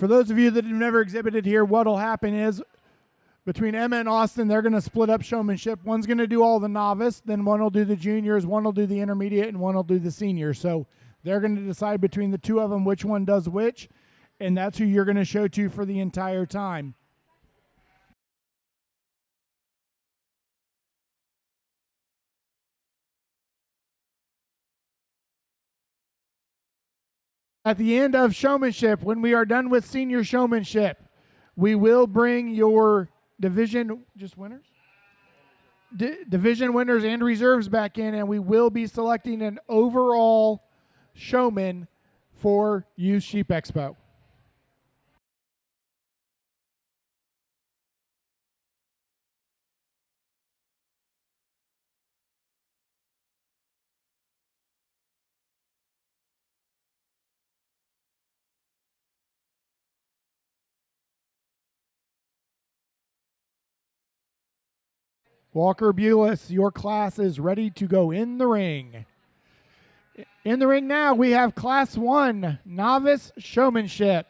For those of you that have never exhibited here, what will happen is between Emma and Austin, they're going to split up showmanship. One's going to do all the novice, then one will do the juniors, one will do the intermediate, and one will do the seniors. So they're going to decide between the two of them which one does which, and that's who you're going to show to for the entire time. At the end of showmanship, when we are done with senior showmanship, we will bring your division winners? Division winners and reserves back in, and we will be selecting an overall showman for Youth Sheep Expo. Walker Bulis, your class is ready to go in the ring. In the ring now, we have Class 1, Novice Showmanship.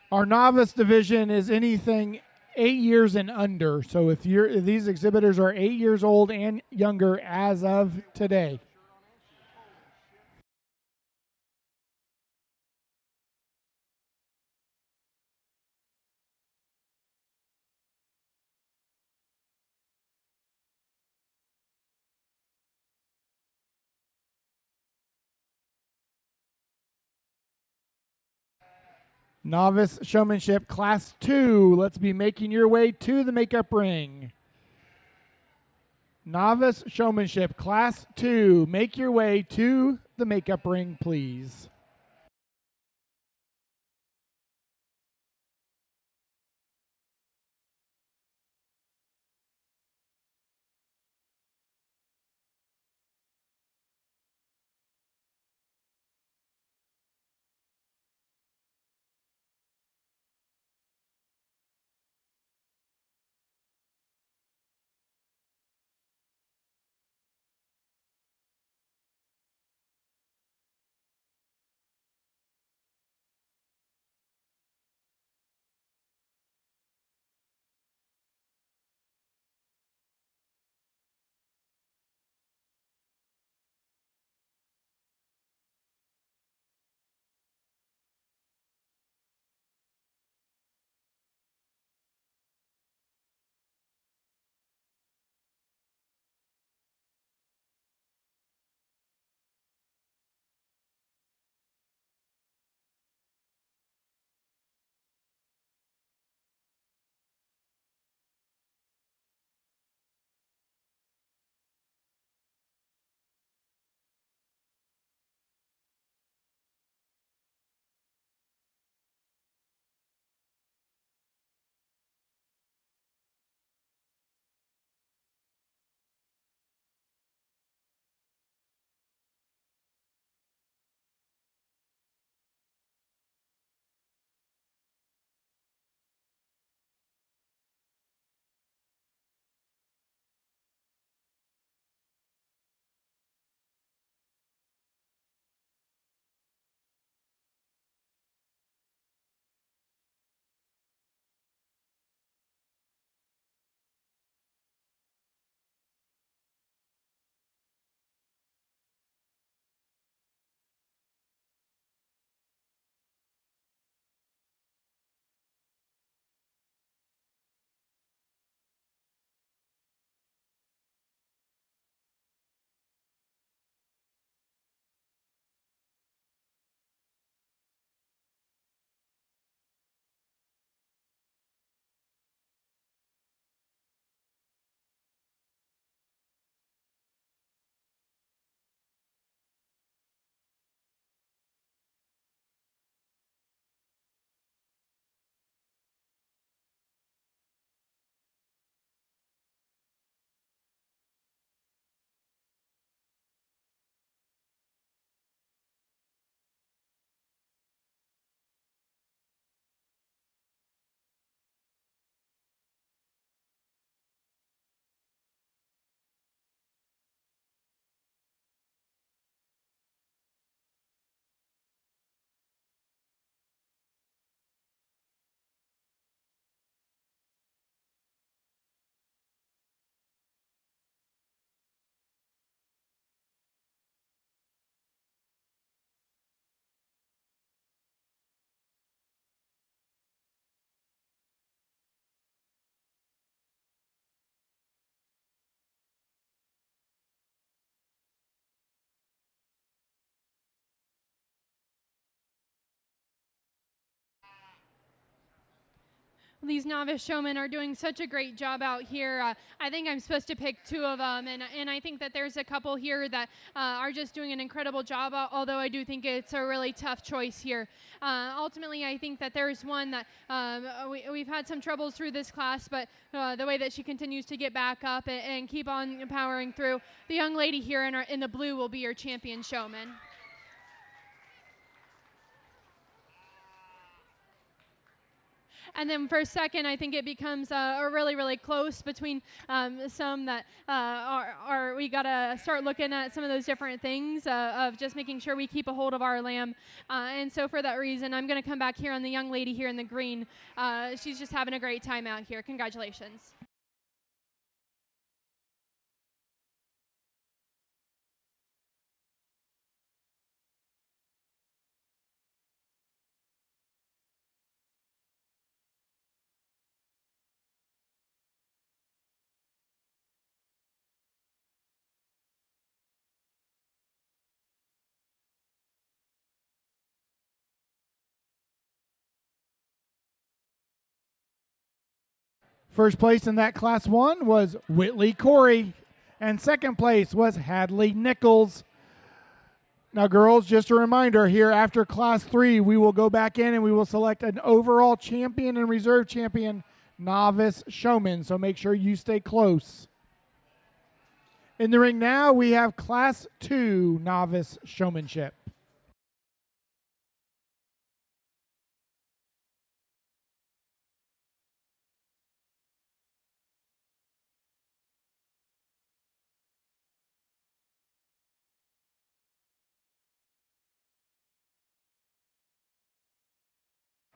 Our novice division is anything 8 years and under. So if these exhibitors are 8 years old and younger as of today. Novice Showmanship Class 2. Let's be making your way to the makeup ring. Novice Showmanship Class 2. Make your way to the makeup ring, please. These novice showmen are doing such a great job out here. I think I'm supposed to pick two of them, and I think that there's a couple here that are just doing an incredible job, although I do think it's a really tough choice here. Ultimately, I think that there's one that we've had some troubles through this class, but the way that she continues to get back up and keep on powering through, the young lady here in the blue will be your champion showman. And then for second, I think it becomes really, really close between some that we got to start looking at some of those different things of just making sure we keep a hold of our lamb. And so for that reason, I'm going to come back here on the young lady here in the green. She's just having a great time out here. Congratulations. First place in that class 1 was Whitley Corey, and second place was Hadley Nichols. Now, girls, just a reminder here after class 3, we will go back in and we will select an overall champion and reserve champion novice showman. So make sure you stay close. In the ring now, we have class 2 novice showmanship.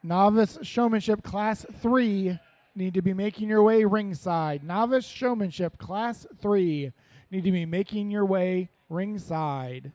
Novice showmanship class 3 need to be making your way ringside. Novice showmanship class 3 need to be making your way ringside.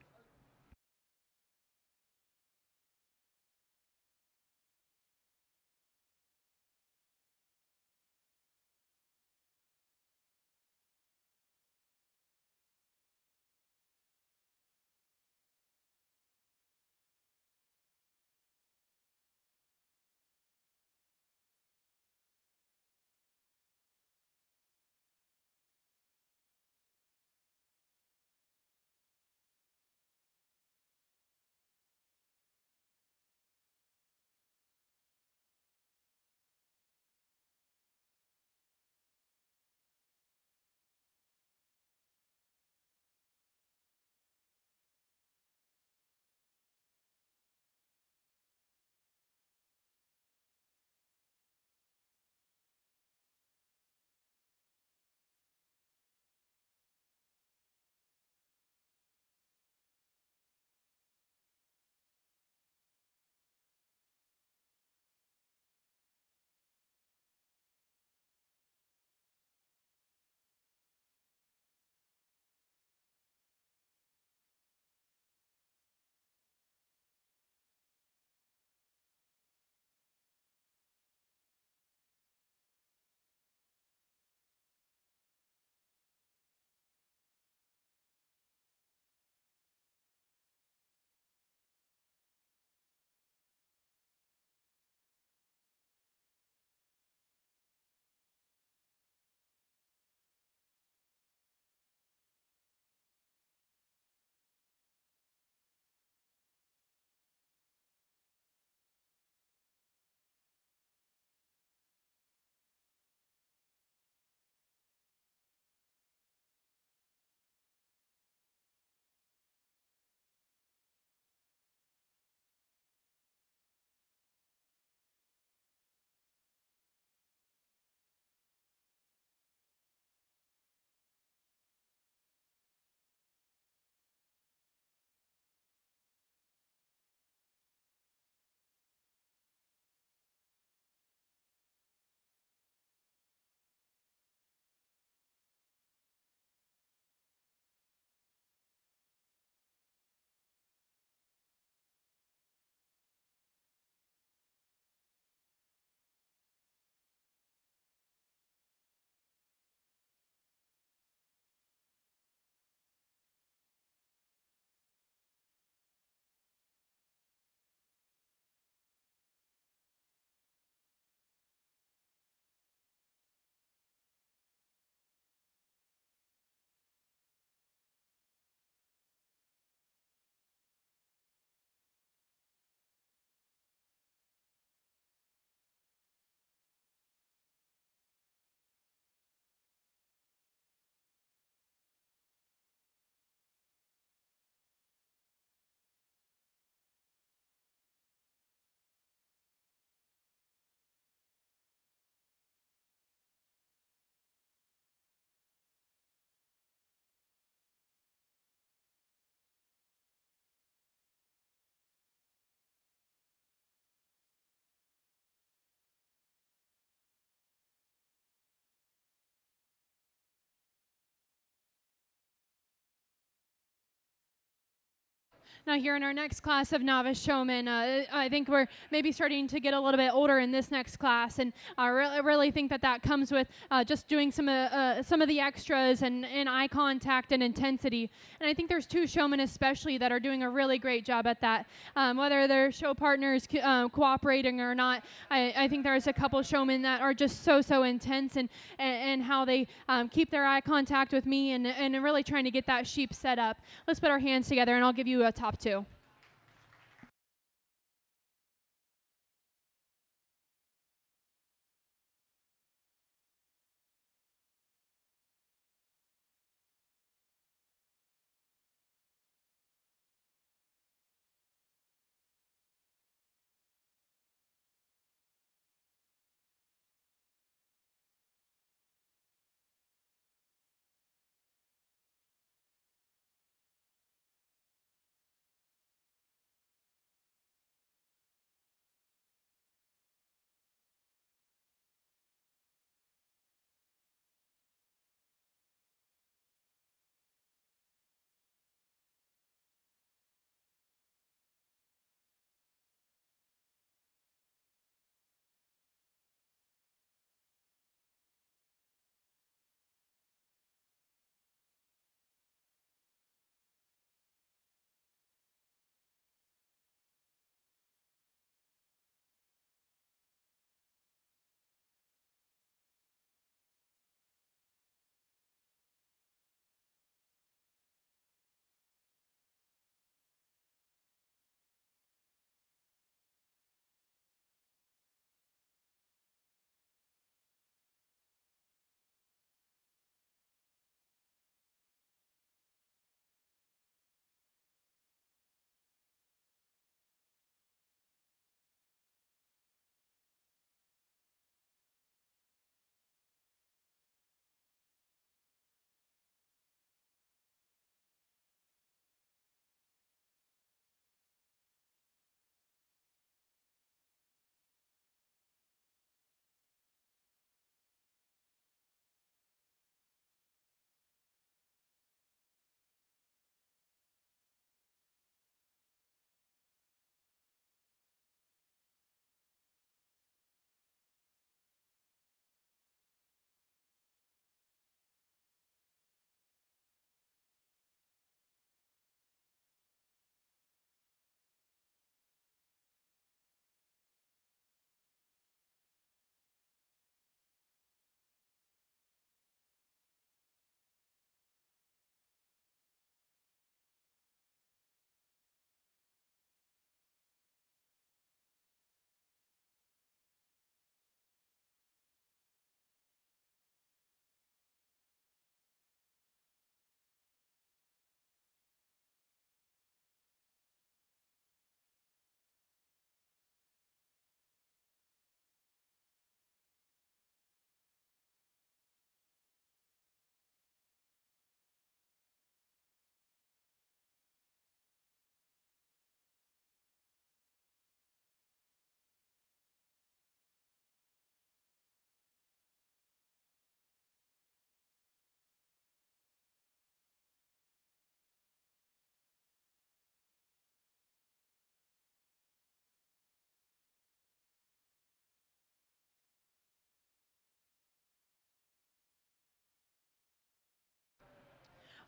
Now, here in our next class of novice showmen, I think we're maybe starting to get a little bit older in this next class, and I really think that comes with just doing some of the extras and eye contact and intensity. And I think there's two showmen especially that are doing a really great job at that. Whether their show partners cooperating or not, I think there's a couple showmen that are just so intense and how they keep their eye contact with me and really trying to get that sheep set up. Let's put our hands together, and I'll give you a top two.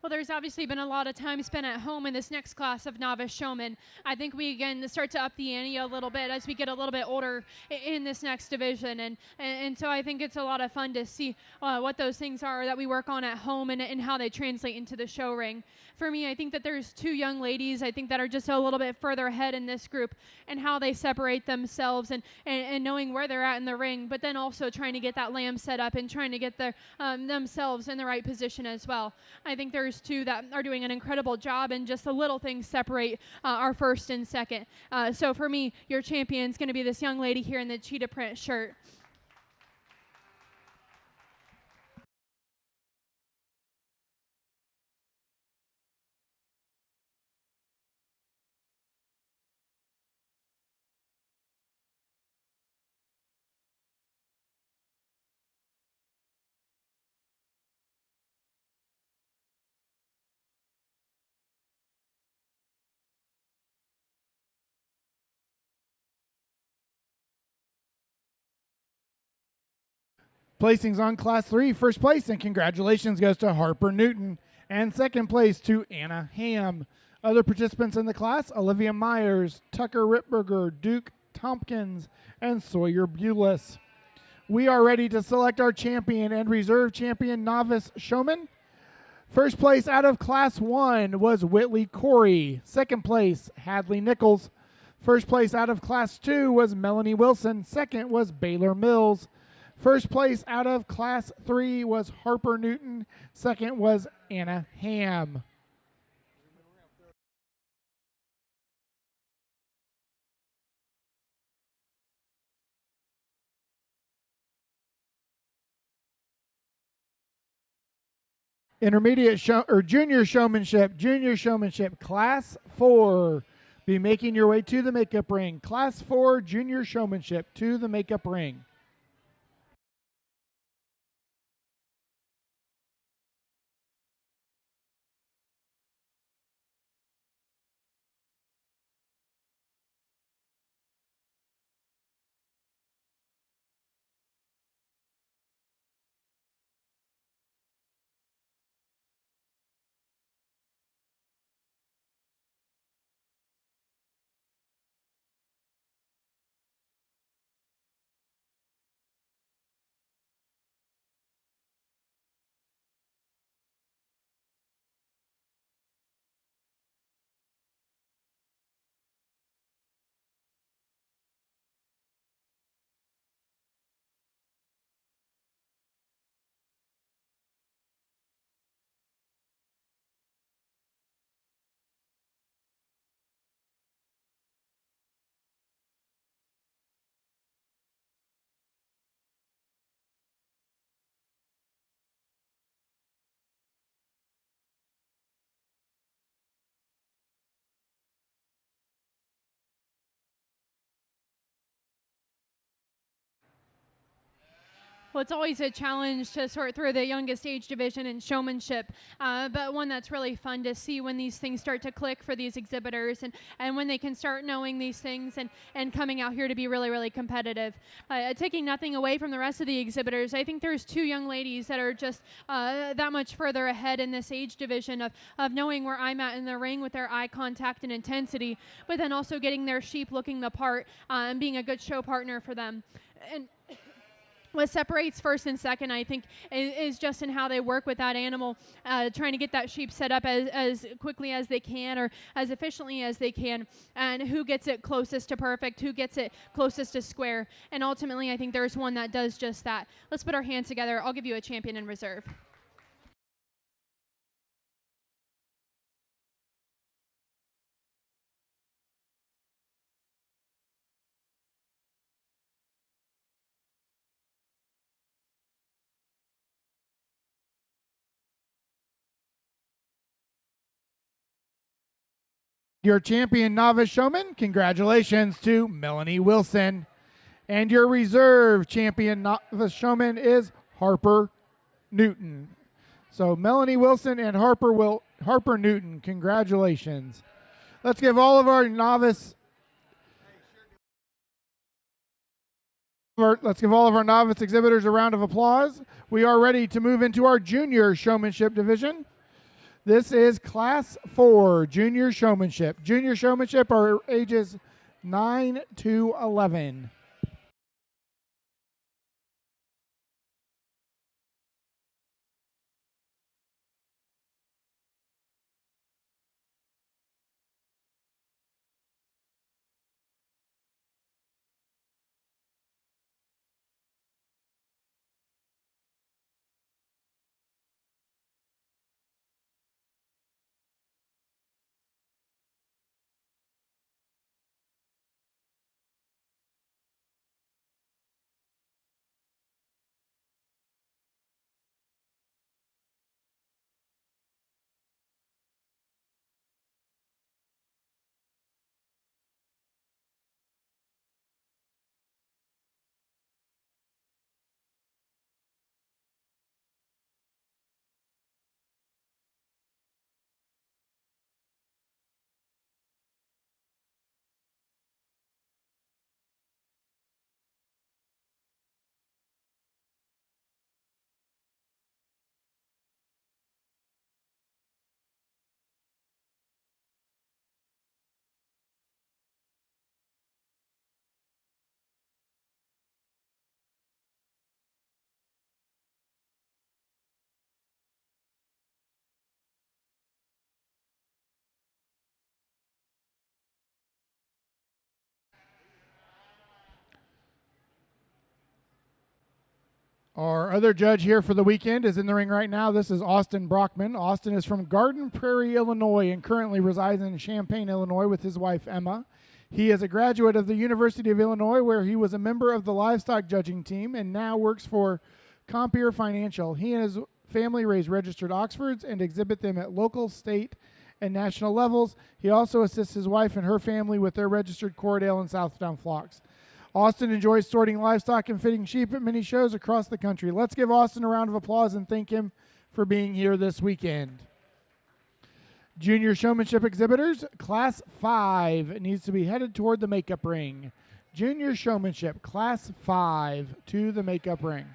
Well, there's obviously been a lot of time spent at home in this next class of novice showmen. I think we again start to up the ante a little bit as we get a little bit older in this next division, and so I think it's a lot of fun to see what those things are that we work on at home and how they translate into the show ring. For me, I think that there's two young ladies I think that are just a little bit further ahead in this group and how they separate themselves and knowing where they're at in the ring, but then also trying to get that lamb set up and trying to get their themselves in the right position as well. I think there's two that are doing an incredible job, and just the little things separate our first and second. So for me, your champion is going to be this young lady here in the cheetah print shirt. Placings on Class 3, first place, and congratulations goes to Harper Newton, and second place to Anna Ham. Other participants in the class, Olivia Myers, Tucker Rittberger, Duke Tompkins, and Sawyer Bulis. We are ready to select our champion and reserve champion novice showman. First place out of Class 1 was Whitley Corey. Second place, Hadley Nichols. First place out of Class 2 was Melanie Wilson. Second was Baylor Mills. First place out of Class 3 was Harper Newton. Second was Anna Ham. Junior showmanship, Class 4. Be making your way to the makeup ring. Class 4 junior showmanship to the makeup ring. Well, it's always a challenge to sort through the youngest age division in showmanship, but one that's really fun to see when these things start to click for these exhibitors and when they can start knowing these things and coming out here to be really, really competitive. Taking nothing away from the rest of the exhibitors, I think there's two young ladies that are just that much further ahead in this age division of knowing where I'm at in the ring with their eye contact and intensity, but then also getting their sheep looking the part and being a good show partner for them. And what separates first and second, I think, is just in how they work with that animal, trying to get that sheep set up as quickly as they can or as efficiently as they can, and who gets it closest to perfect, who gets it closest to square. And ultimately, I think there's one that does just that. Let's put our hands together. I'll give you a champion in reserve. Your champion novice showman, congratulations to Melanie Wilson. And your reserve champion novice showman is Harper Newton. So Melanie Wilson and Harper Newton, congratulations. Let's give all of our novice exhibitors a round of applause. We are ready to move into our junior showmanship division. This is Class 4 junior showmanship. Junior showmanship are ages 9 to 11. Our other judge here for the weekend is in the ring right now. This is Austin Brockman. Austin is from Garden Prairie, Illinois, and currently resides in Champaign, Illinois with his wife, Emma. He is a graduate of the University of Illinois, where he was a member of the livestock judging team and now works for Compeer Financial. He and his family raise registered Oxfords and exhibit them at local, state, and national levels. He also assists his wife and her family with their registered Corriedale and Southdown flocks. Austin enjoys sorting livestock and fitting sheep at many shows across the country. Let's give Austin a round of applause and thank him for being here this weekend. Junior Showmanship exhibitors, Class 5 needs to be headed toward the makeup ring. Junior Showmanship, Class 5 to the makeup ring.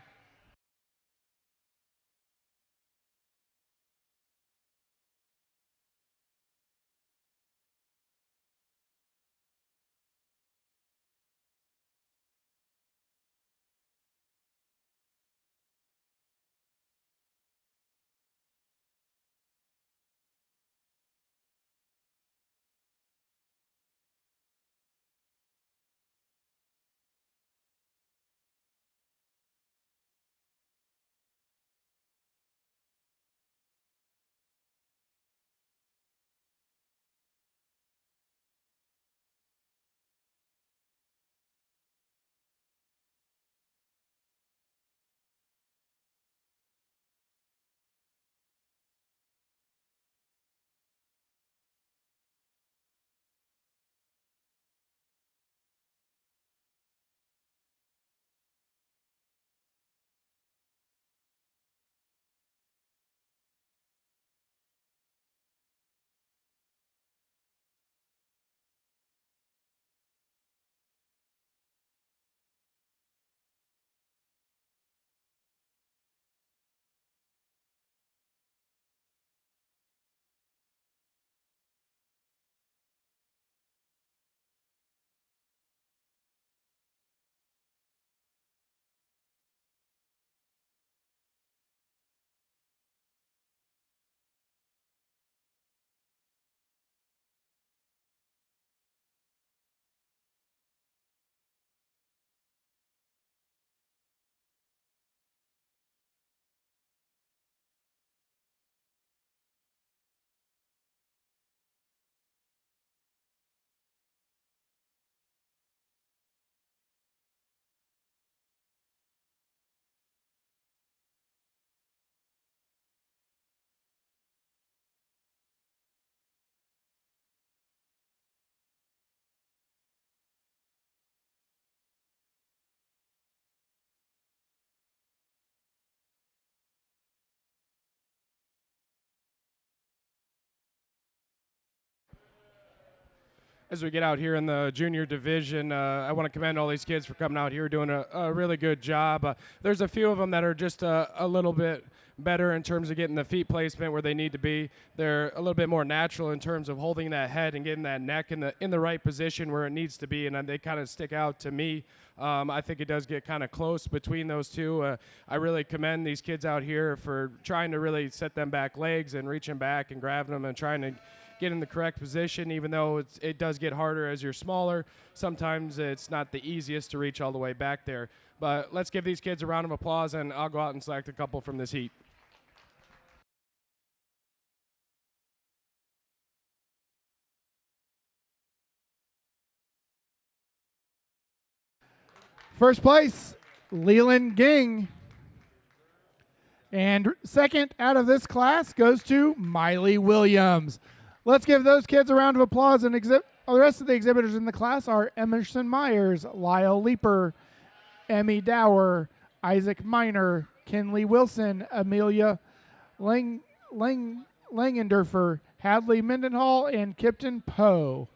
As we get out here in the junior division, I want to commend all these kids for coming out here doing a really good job. There's a few of them that are just a little bit better in terms of getting the feet placement where they need to be. They're a little bit more natural in terms of holding that head and getting that neck in the right position where it needs to be, and they kind of stick out to me. I think it does get kind of close between those two. I really commend these kids out here for trying to really set them back legs and reaching back and grabbing them and trying to get in the correct position, even though it does get harder as you're smaller. Sometimes it's not the easiest to reach all the way back there. But let's give these kids a round of applause, and I'll go out and select a couple from this heat. First place, Leland Ging. And second out of this class goes to Miley Williams. Let's give those kids a round of applause. And the rest of the exhibitors in the class are Emerson Myers, Lyle Leeper, Emmy Dower, Isaac Miner, Kinley Wilson, Amelia Langendorfer, Hadley Mendenhall, and Kipton Poe.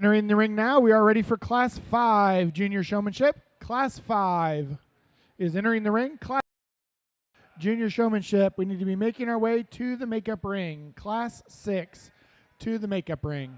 Entering the ring now, we are ready for Class 5 Junior Showmanship. Class 5 is entering the ring. Junior showmanship, we need to be making our way to the makeup ring. Class 6 to the makeup ring.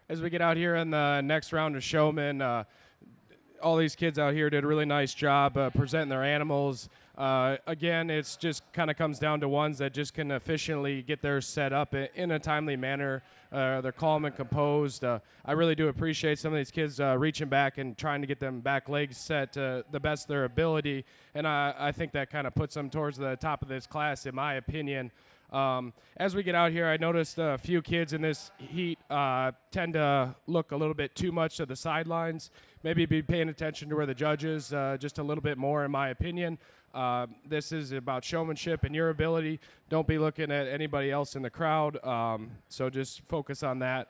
as we get out here in the next round of showmen, all these kids out here did a really nice job presenting their animals. Again, it's just kind of comes down to ones that just can efficiently get theirs set up in a timely manner. They're calm and composed. I really do appreciate some of these kids reaching back and trying to get them back legs set to the best of their ability, and I think that kind of puts them towards the top of this class, in my opinion. As we get out here, I noticed a few kids in this heat tend to look a little bit too much to the sidelines. Maybe be paying attention to where the judge is just a little bit more, in my opinion. This is about showmanship and your ability. Don't be looking at anybody else in the crowd. So just focus on that.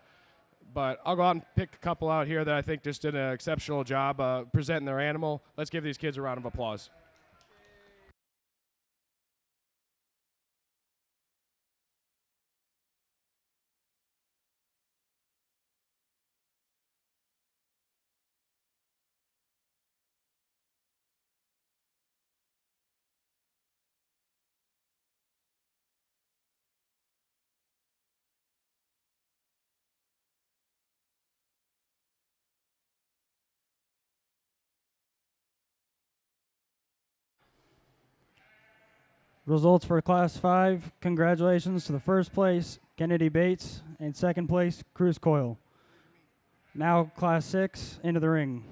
But I'll go out and pick a couple out here that I think just did an exceptional job presenting their animal. Let's give these kids a round of applause. Results for Class 5. Congratulations to the first place, Kennedy Bates, and second place, Cruz Coyle. Now Class 6, into the ring.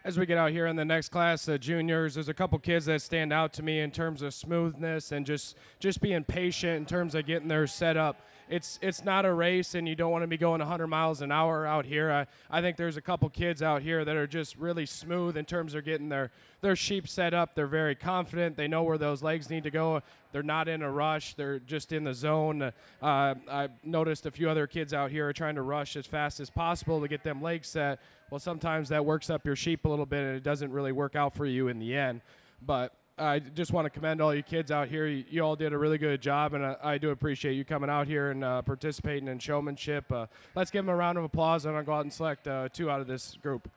As we get out here in the next class, juniors, there's a couple kids that stand out to me in terms of smoothness and just being patient in terms of getting their set up. It's not a race, and you don't want to be going 100 miles an hour out here. I think there's a couple kids out here that are just really smooth in terms of getting their sheep set up. They're very confident. They know where those legs need to go. They're not in a rush. They're just in the zone. I've noticed a few other kids out here are trying to rush as fast as possible to get them legs set. Well, sometimes that works up your sheep a little bit, and it doesn't really work out for you in the end. But I just want to commend all you kids out here. You all did a really good job, and I do appreciate you coming out here and participating in showmanship. Let's give them a round of applause, and I'll go out and select two out of this group.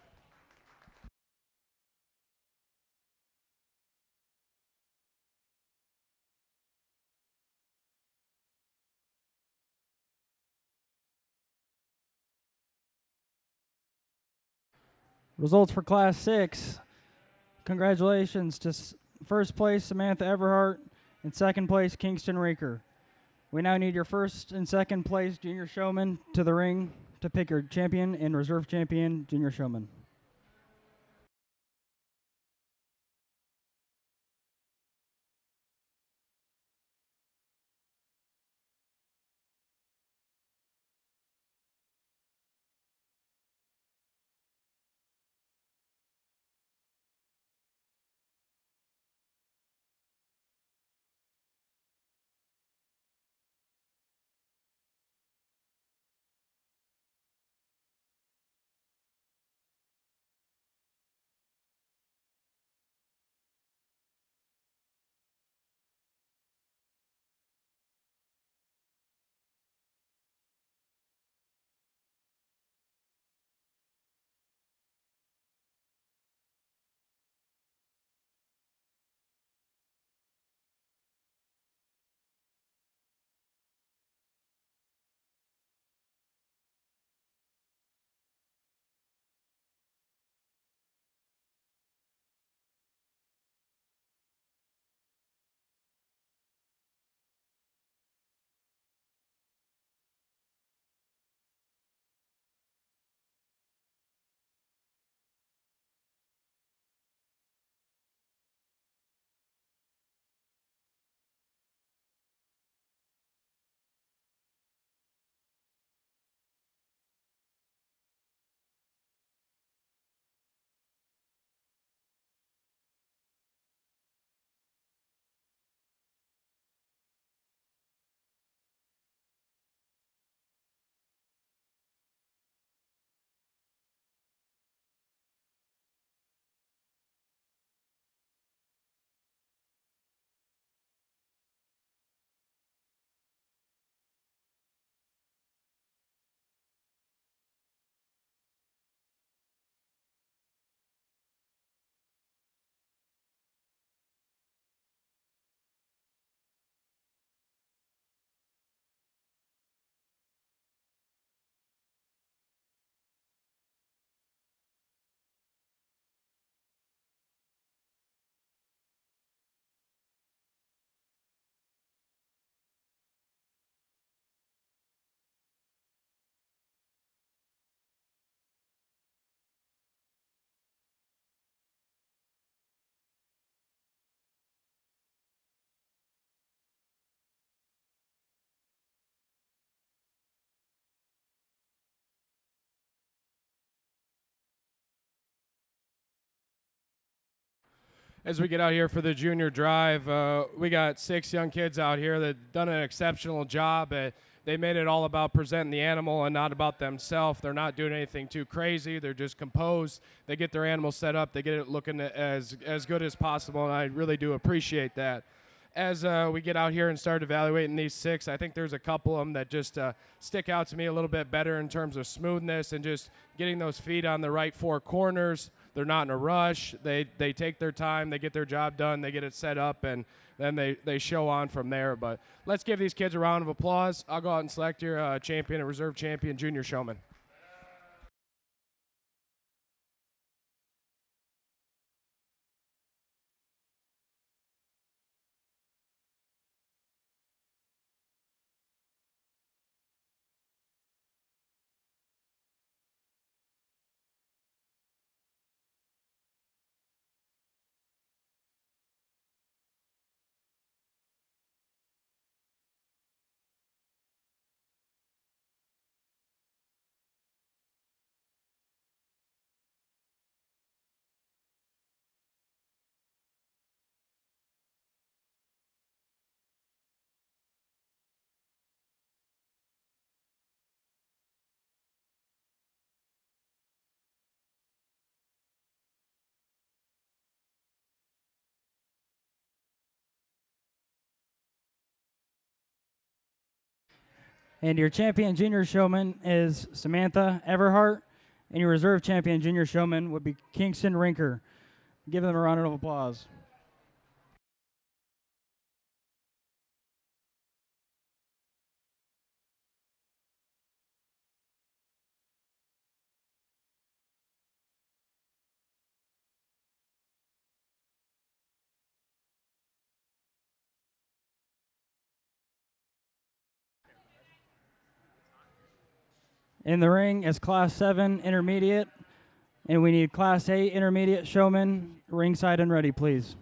Results for Class 6. Congratulations to first place Samantha Everhart and second place Kingston Reeker. We now need your first and second place junior showman to the ring to pick your champion and reserve champion junior showman. As we get out here for the junior drive, we got 6 young kids out here that done an exceptional job. They made it all about presenting the animal and not about themselves. They're not doing anything too crazy. They're just composed. They get their animal set up. They get it looking as good as possible, and I really do appreciate that. As we get out here and start evaluating these 6, I think there's a couple of them that just stick out to me a little bit better in terms of smoothness and just getting those feet on the right 4 corners. They're not in a rush. They take their time. They get their job done. They get it set up, and then they show on from there. But let's give these kids a round of applause. I'll go out and select your champion and reserve champion junior showman. And your champion junior showman is Samantha Everhart, and your reserve champion junior showman would be Kingston Rinker. Give them a round of applause. In the ring is Class 7 Intermediate, and we need Class 8 Intermediate showmen ringside and ready, please.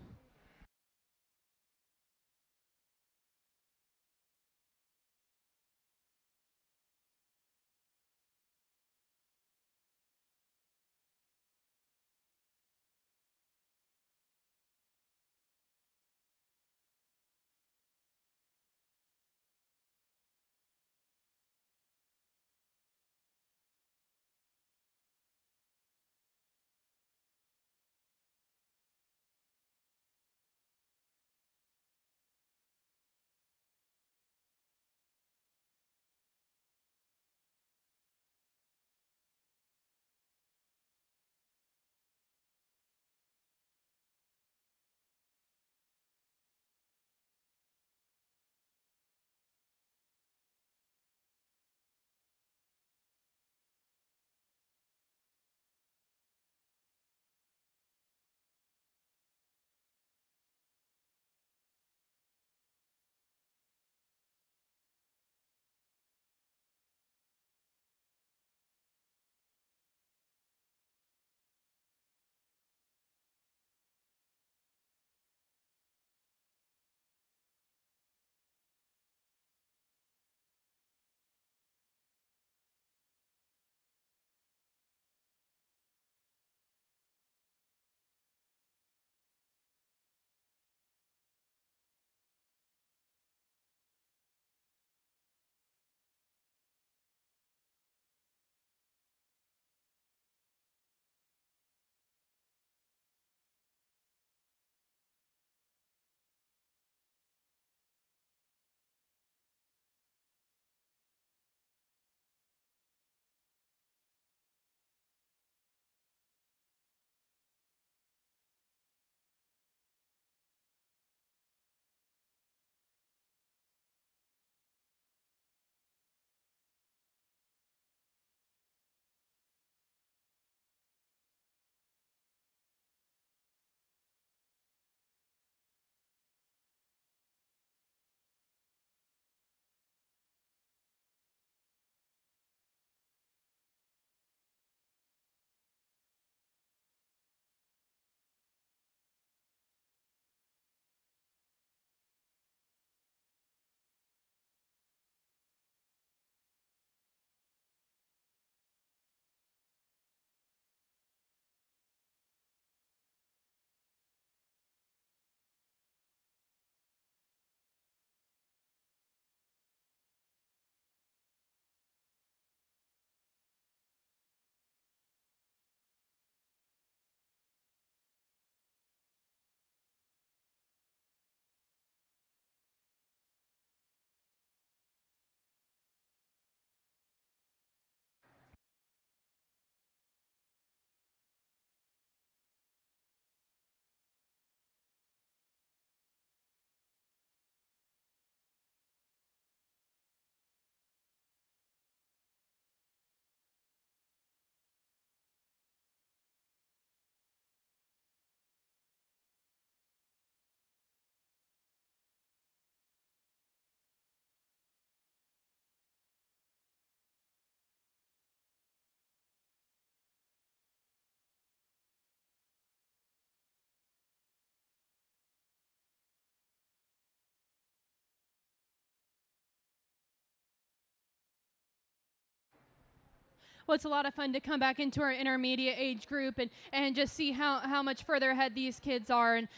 well, it's a lot of fun to come back into our intermediate age group and just see how much further ahead these kids are, and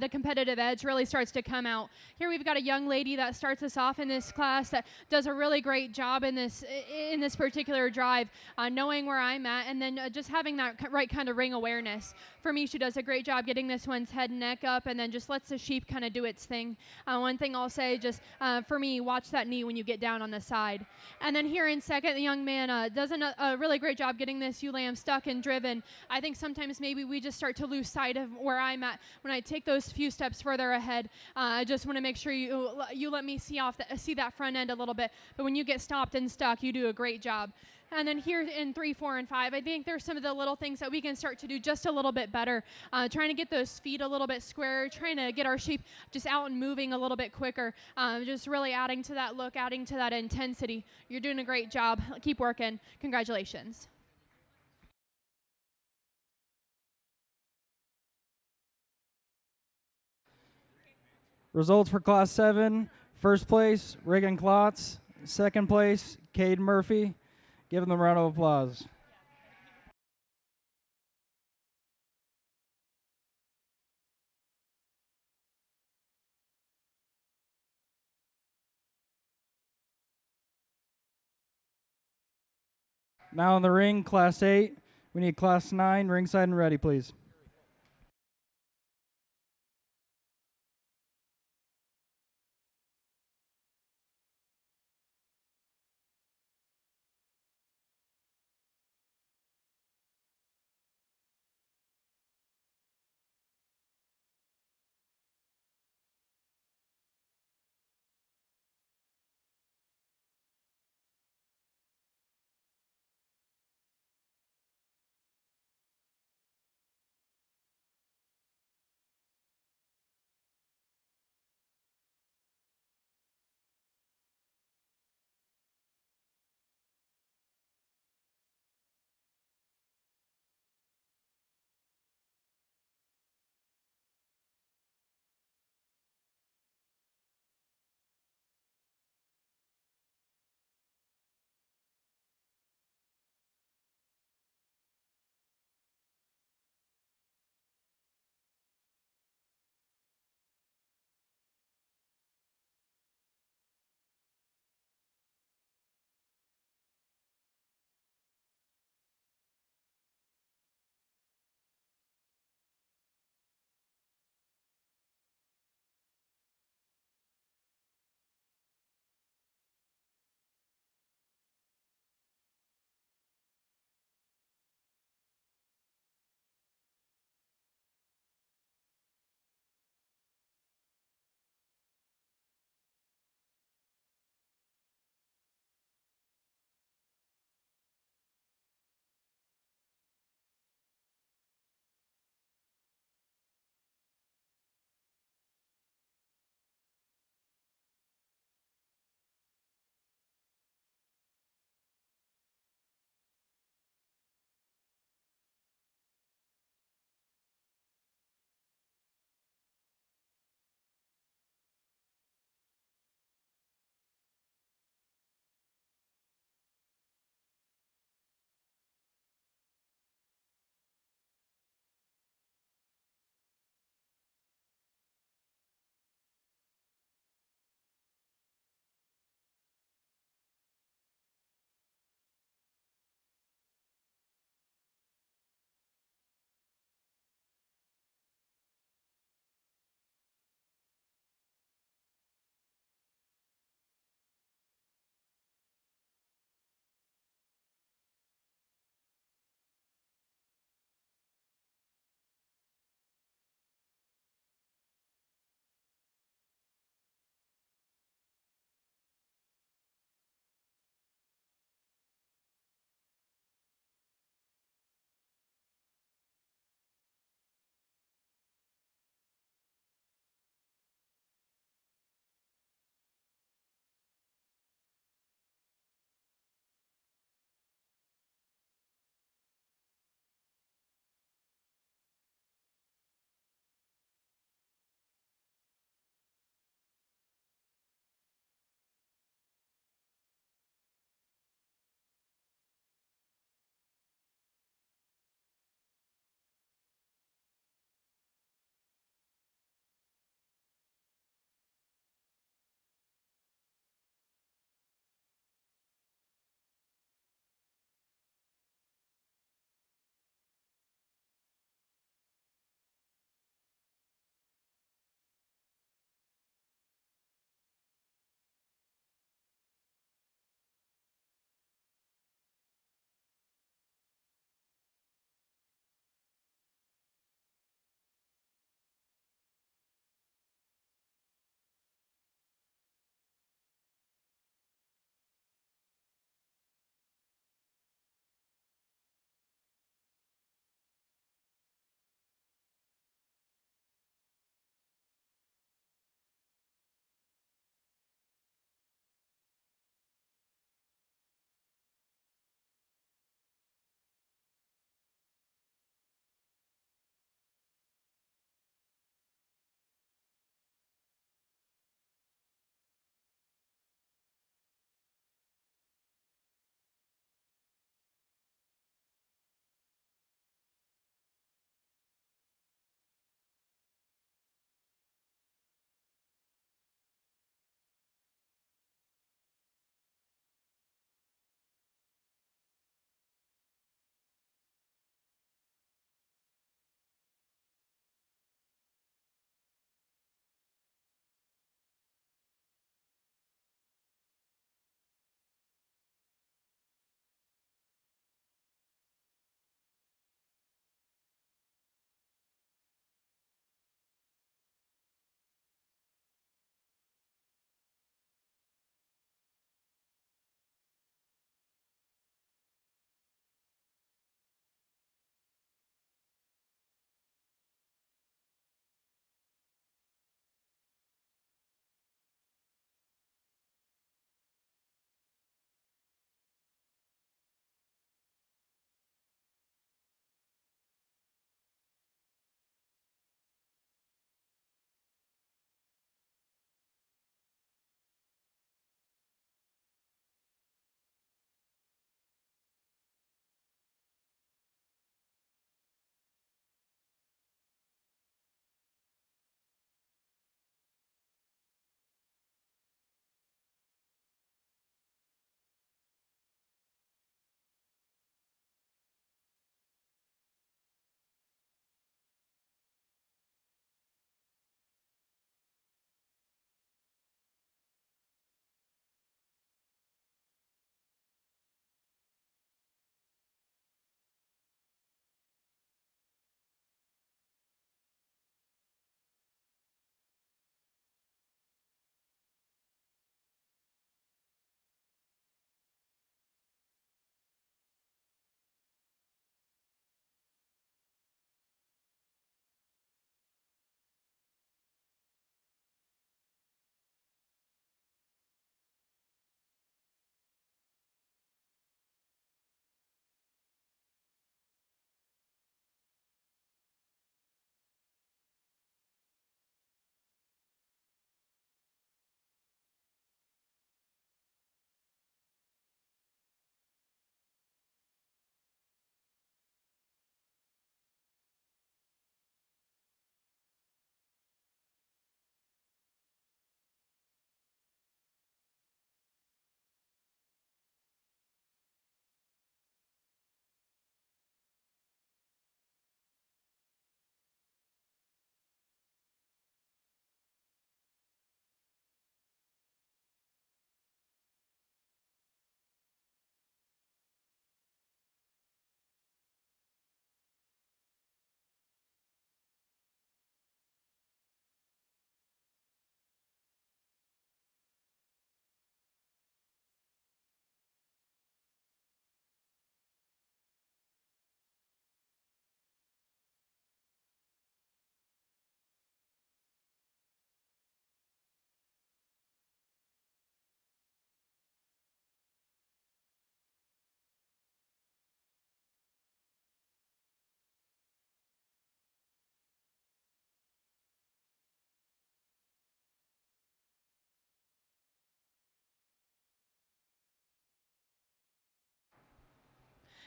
the competitive edge really starts to come out. Here we've got a young lady that starts us off in this class that does a really great job in this particular drive, knowing where I'm at, and then just having that right kind of ring awareness. For me, she does a great job getting this one's head and neck up, and then just lets the sheep kind of do its thing. One thing I'll say, just for me, watch that knee when you get down on the side. And then here in second, the young man does a really great job getting this ewe lamb stuck and driven. I think sometimes maybe we just start to lose sight of where I'm at when I take those few steps further ahead. I just want to make sure you let me see that front end a little bit. But when you get stopped and stuck, you do a great job. And then here in 3, 4, and 5, I think there's some of the little things that we can start to do just a little bit better. Trying to get those feet a little bit square, trying to get our sheep just out and moving a little bit quicker. Just really adding to that look, adding to that intensity. You're doing a great job. Keep working. Congratulations. Results for Class 7. First place, Reagan Klotz. Second place, Cade Murphy. Give them a round of applause. Now in the ring, Class 8. We need Class 9 ringside and ready, please.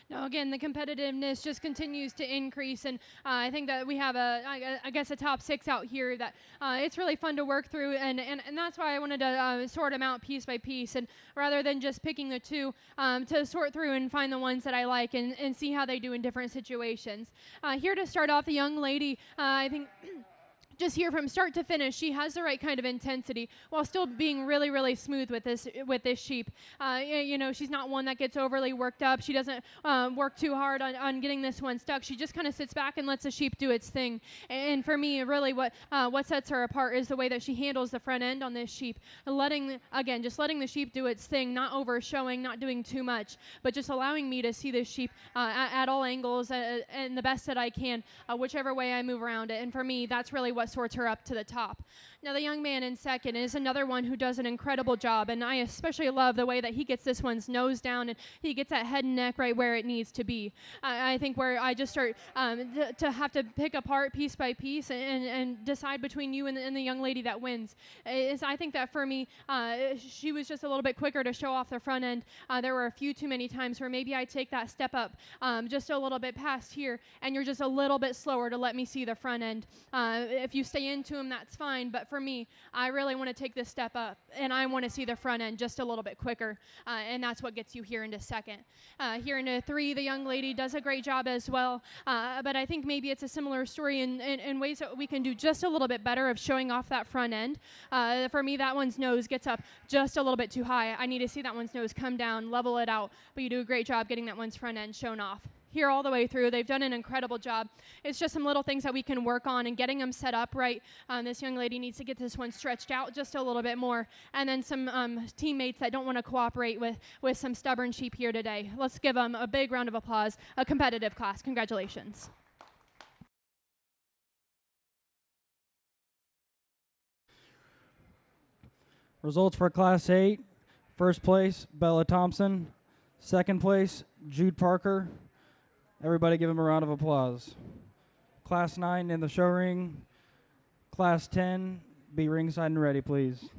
No, again, the competitiveness just continues to increase, and I think that we have I guess, a top six out here that it's really fun to work through, and that's why I wanted to sort them out piece by piece, and rather than just picking the two, to sort through and find the ones that I like and see how they do in different situations. Here to start off, the young lady, I think. Just here from start to finish, she has the right kind of intensity while still being really, really smooth with this sheep. She's not one that gets overly worked up. She doesn't work too hard on getting this one stuck. She just kind of sits back and lets the sheep do its thing. And for me, really, what sets her apart is the way that she handles the front end on this sheep, just letting the sheep do its thing, not over showing, not doing too much, but just allowing me to see this sheep at all angles and the best that I can, whichever way I move around it. And for me, that's really what sorts her up to the top. Now, the young man in second is another one who does an incredible job, and I especially love the way that he gets this one's nose down and he gets that head and neck right where it needs to be. I think where I just start to have to pick apart piece by piece and decide between you and the young lady that wins is, I think that for me, she was just a little bit quicker to show off the front end. There were a few too many times where maybe I take that step up just a little bit past here, and you're just a little bit slower to let me see the front end. If you stay into them, that's fine, but for me, I really want to take this step up, and I want to see the front end just a little bit quicker, and that's what gets you here into second. Here into three, the young lady does a great job as well, but I think maybe it's a similar story in ways that we can do just a little bit better of showing off that front end. For me, that one's nose gets up just a little bit too high. I need to see that one's nose come down, level it out, but you do a great job getting that one's front end shown off. Here all the way through, they've done an incredible job. It's just some little things that we can work on and getting them set up right. This young lady needs to get this one stretched out just a little bit more, and then some teammates that don't want to cooperate with some stubborn sheep here today. Let's give them a big round of applause. A competitive class. Congratulations. Results for Class 8. First place, Bella Thompson. Second place, Jude Parker. Everybody give him a round of applause. Class 9 in the show ring. Class 10, be ringside and ready, please.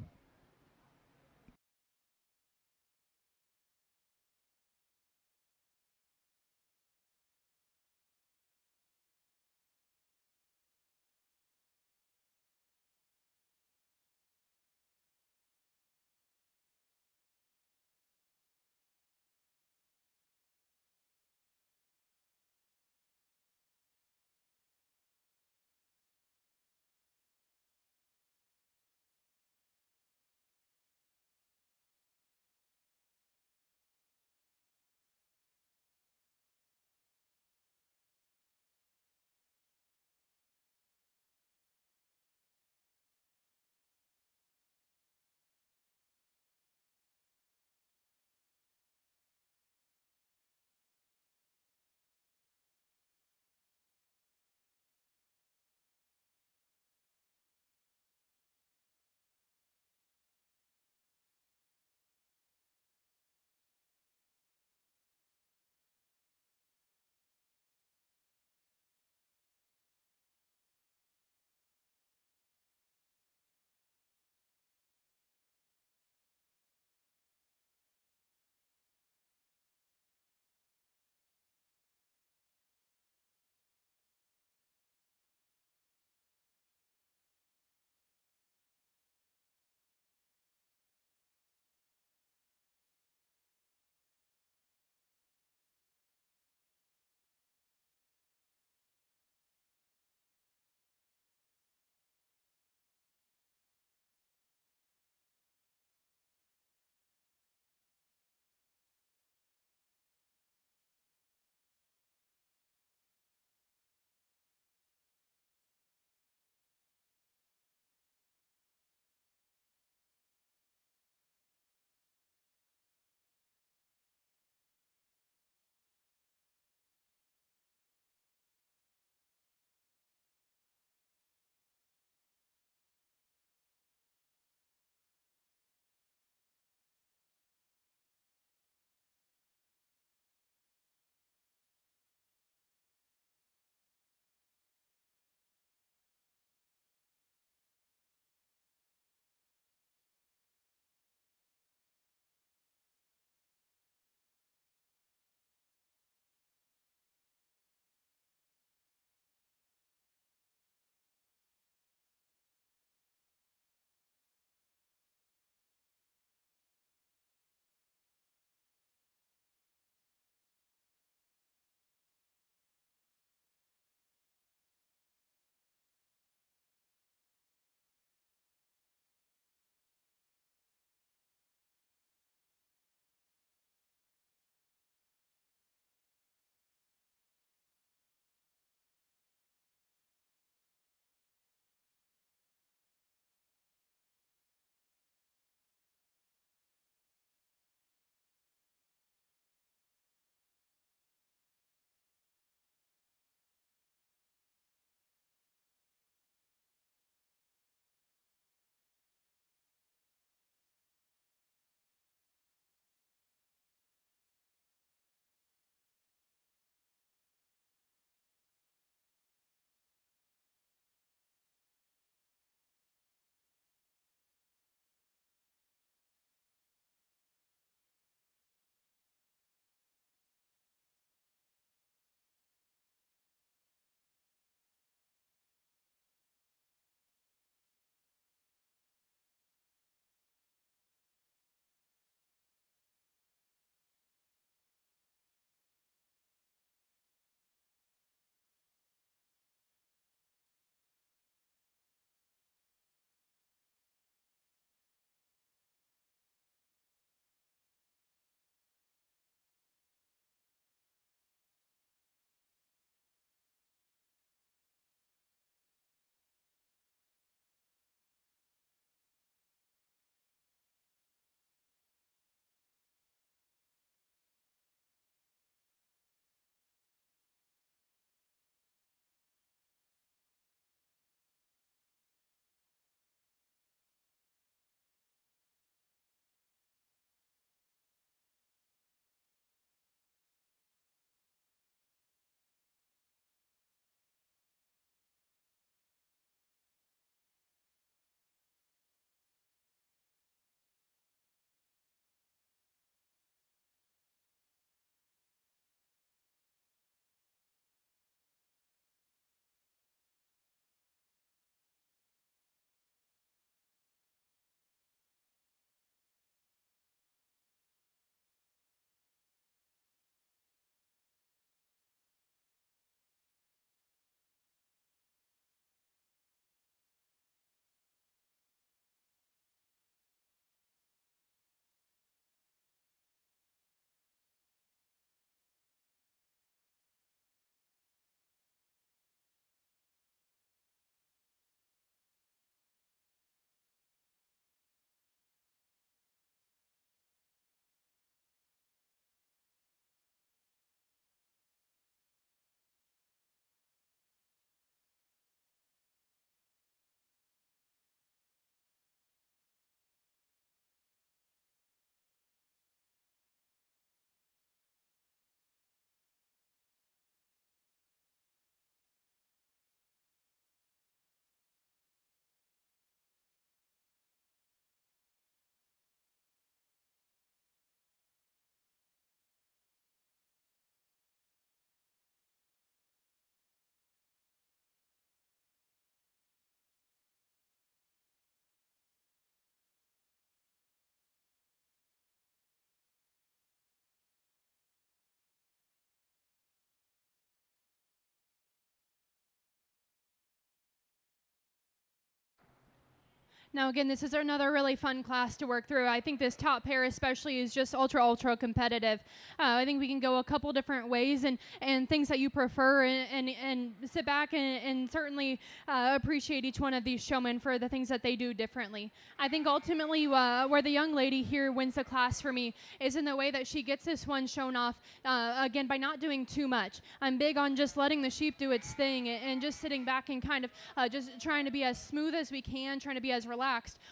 Now, again, this is another really fun class to work through. I think this top pair especially is just ultra competitive. I think we can go a couple different ways and things that you prefer and sit back and certainly appreciate each one of these showmen for the things that they do differently. I think ultimately where the young lady here wins the class for me is in the way that she gets this one shown off, again, by not doing too much. I'm big on just letting the sheep do its thing and just sitting back and kind of just trying to be as smooth as we can, trying to be as relaxed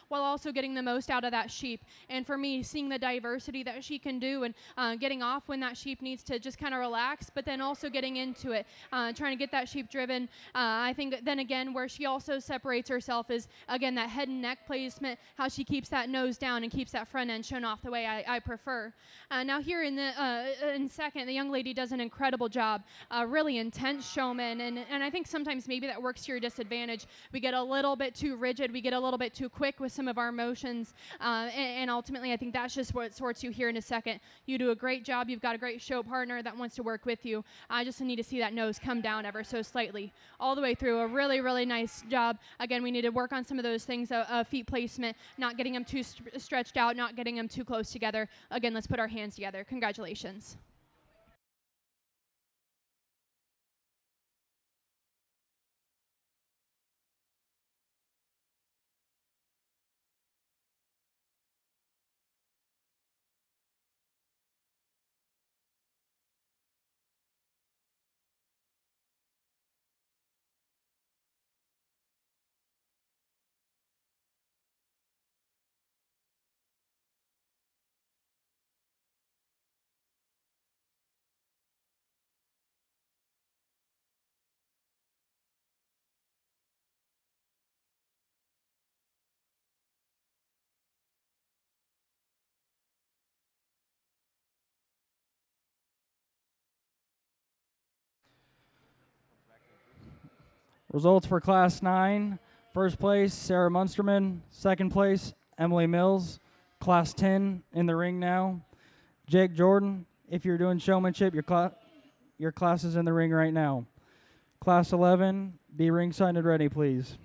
while also getting the most out of that sheep. And for me, seeing the diversity that she can do and getting off when that sheep needs to just kind of relax, but then also getting into it, trying to get that sheep driven. I think then again, where she also separates herself is, again, that head and neck placement, how she keeps that nose down and keeps that front end shown off the way I prefer. Now here in second, the young lady does an incredible job, really intense showman, and I think sometimes maybe that works to your disadvantage. We get a little bit too rigid, we get a little bit too quick with some of our motions, and ultimately I think that's just what sorts you here in a second. You do a great job, you've got a great show partner that wants to work with you. I just need to see that nose come down ever so slightly all the way through. A really nice job. Again, we need to work on some of those things, feet placement, not getting them too stretched out, not getting them too close together. Again, let's put our hands together. Congratulations. Results for Class 9. First place, Sarah Munsterman. Second place, Emily Mills. Class 10 in the ring now. Jake Jordan, if you're doing showmanship, your class is in the ring right now. Class 11, be ringside and ready, please.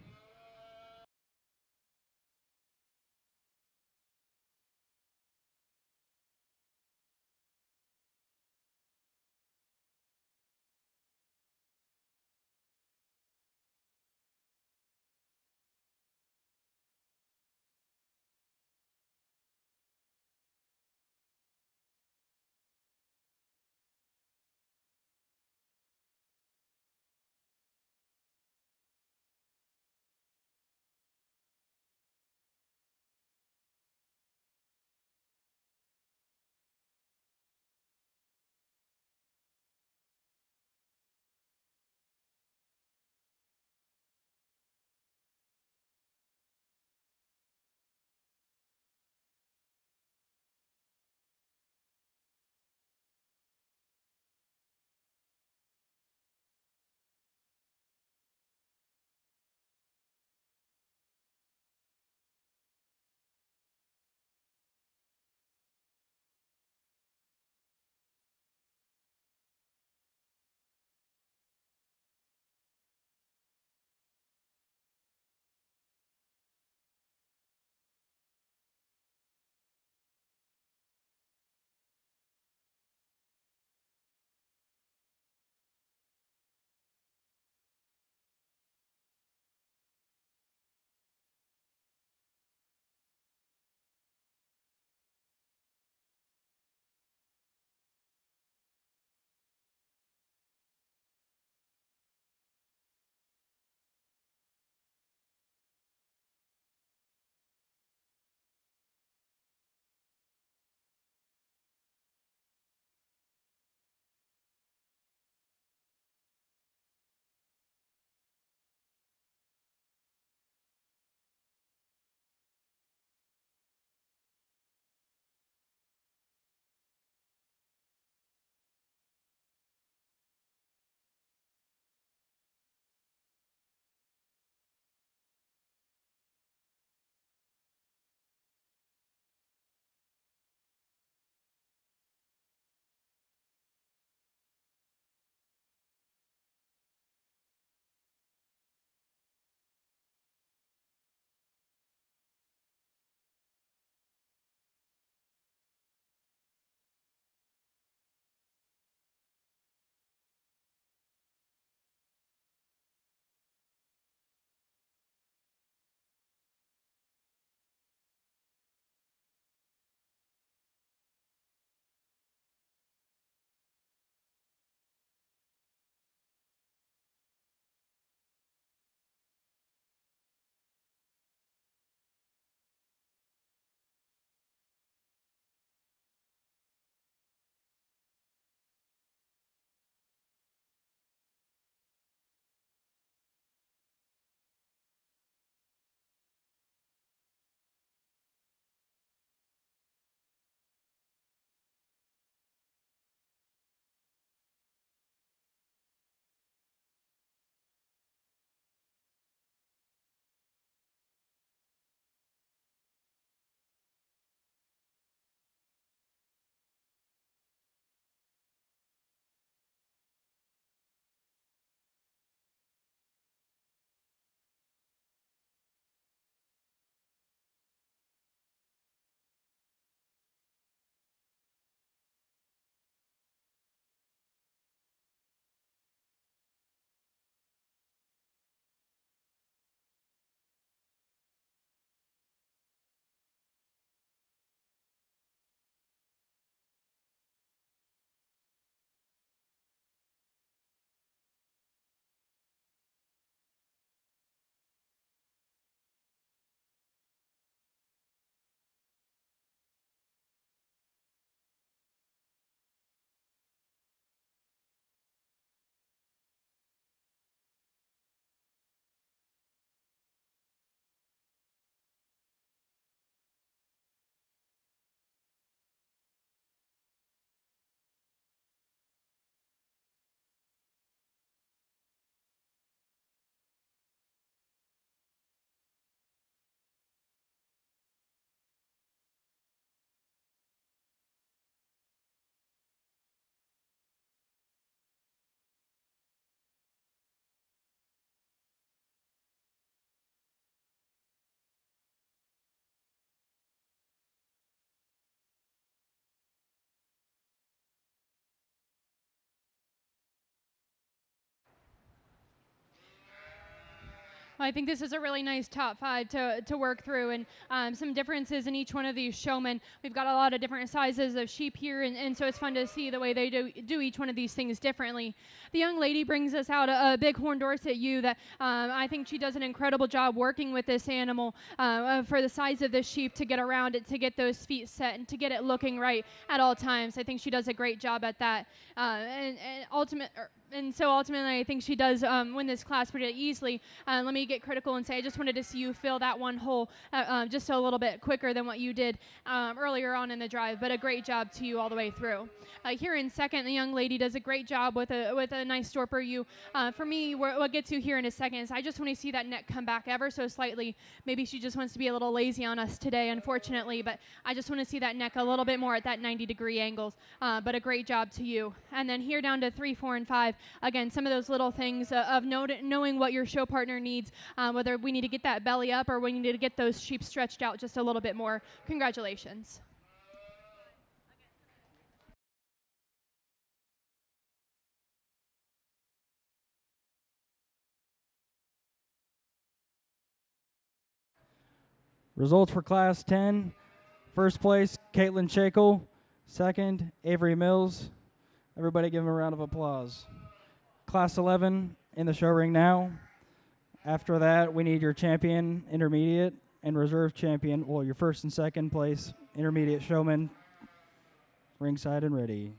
Well, I think this is a really nice top five to work through, and some differences in each one of these showmen. We've got a lot of different sizes of sheep here, and so it's fun to see the way they do each one of these things differently. The young lady brings us out a Bighorn Dorset ewe that I think she does an incredible job working with this animal for the size of this sheep to get around it, to get those feet set, and to get it looking right at all times. I think she does a great job at that, and so ultimately, I think she does win this class pretty easily. Let me get critical and say I just wanted to see you fill that one hole just a little bit quicker than what you did earlier on in the drive, but a great job to you all the way through. Here in second, the young lady does a great job with a nice storper ewe. For me, what gets you here in a second is I just want to see that neck come back ever so slightly. Maybe she just wants to be a little lazy on us today, unfortunately, but I just want to see that neck a little bit more at that 90-degree angles, but a great job to you. And then here down to 3, 4, and 5, again, some of those little things of knowing what your show partner needs, whether we need to get that belly up or we need to get those sheep stretched out just a little bit more. Congratulations. Results for Class 10. First place, Caitlin Shakel. Second, Avery Mills. Everybody give them a round of applause. Class 11 in the show ring now. After that, we need your champion, intermediate, and reserve champion, well, your first and second place intermediate showman, ringside and ready.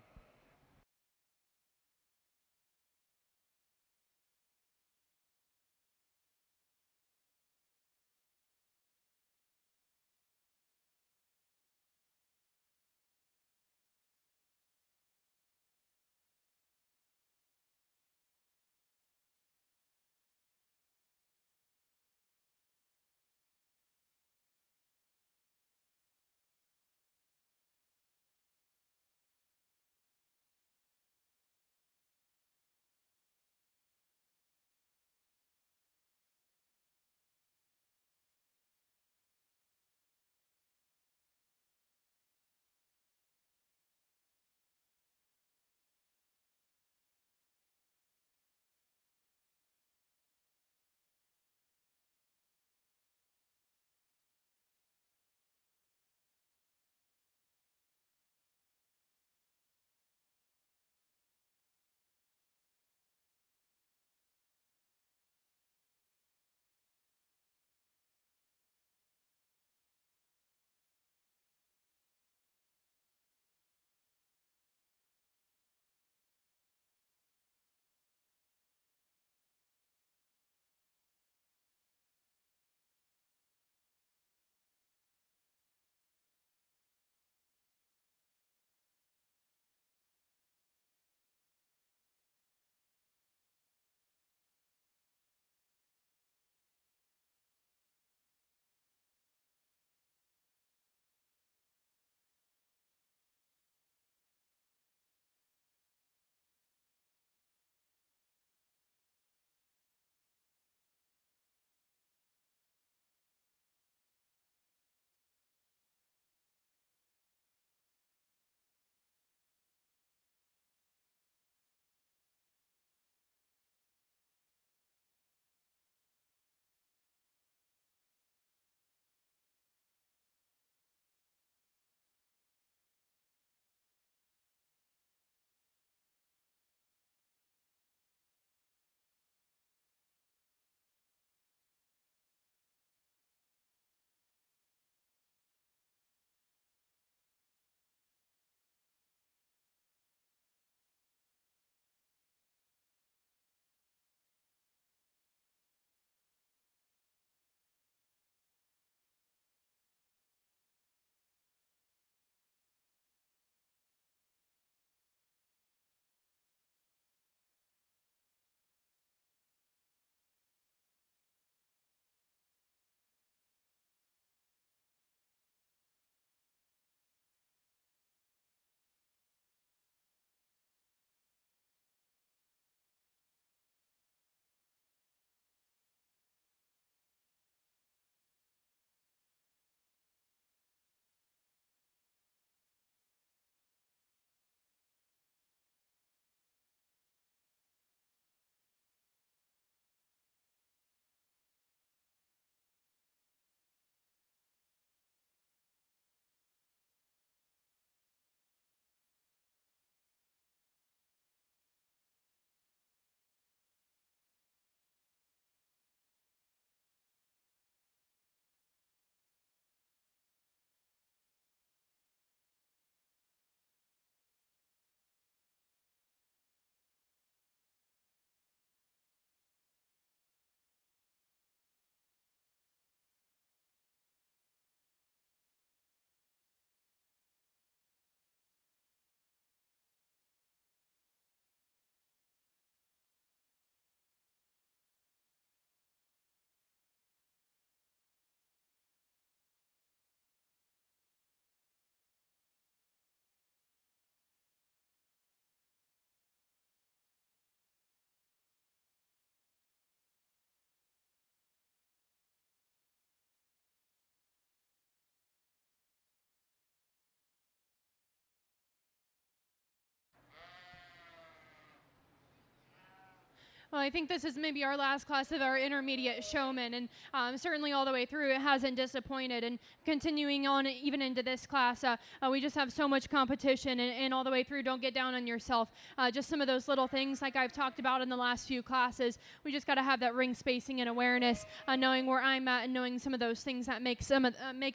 Well, I think this is maybe our last class of our intermediate showman, and certainly all the way through, it hasn't disappointed. And continuing on even into this class, we just have so much competition, and all the way through, don't get down on yourself. Just some of those little things, like I've talked about in the last few classes, we just got to have that ring spacing and awareness, knowing where I'm at, and knowing some of those things that make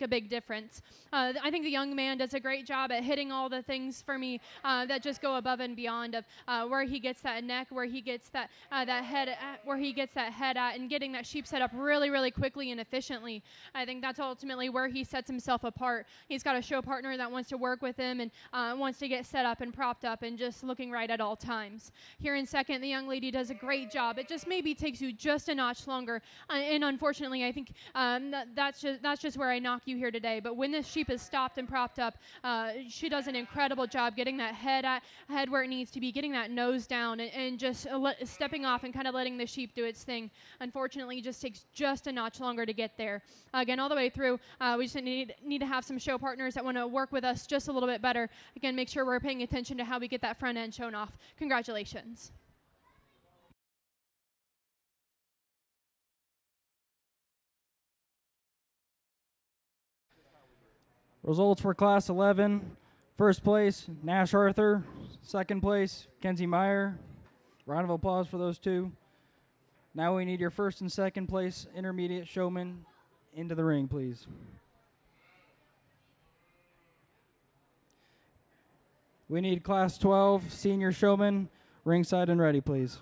a big difference. I think the young man does a great job at hitting all the things for me that just go above and beyond of where he gets that neck, where he gets that head at, where he gets that head at, and getting that sheep set up really, really quickly and efficiently. I think that's ultimately where he sets himself apart. He's got a show partner that wants to work with him and wants to get set up and propped up and just looking right at all times. Here in second, the young lady does a great job. It just maybe takes you just a notch longer, and unfortunately, I think that's just where I knock you here today. But when this sheep is stopped and propped up, she does an incredible job getting that head where it needs to be, getting that nose down, and just stepping off and kind of letting the sheep do its thing. Unfortunately, it just takes just a notch longer to get there. Again, all the way through, we just need to have some show partners that want to work with us just a little bit better. Again, make sure we're paying attention to how we get that front end shown off. Congratulations. Results for Class 11. First place, Nash Arthur. Second place, Kenzie Meyer. Round of applause for those two. Now we need your first and second place intermediate showmen into the ring, please. We need Class 12 senior showmen ringside and ready, please.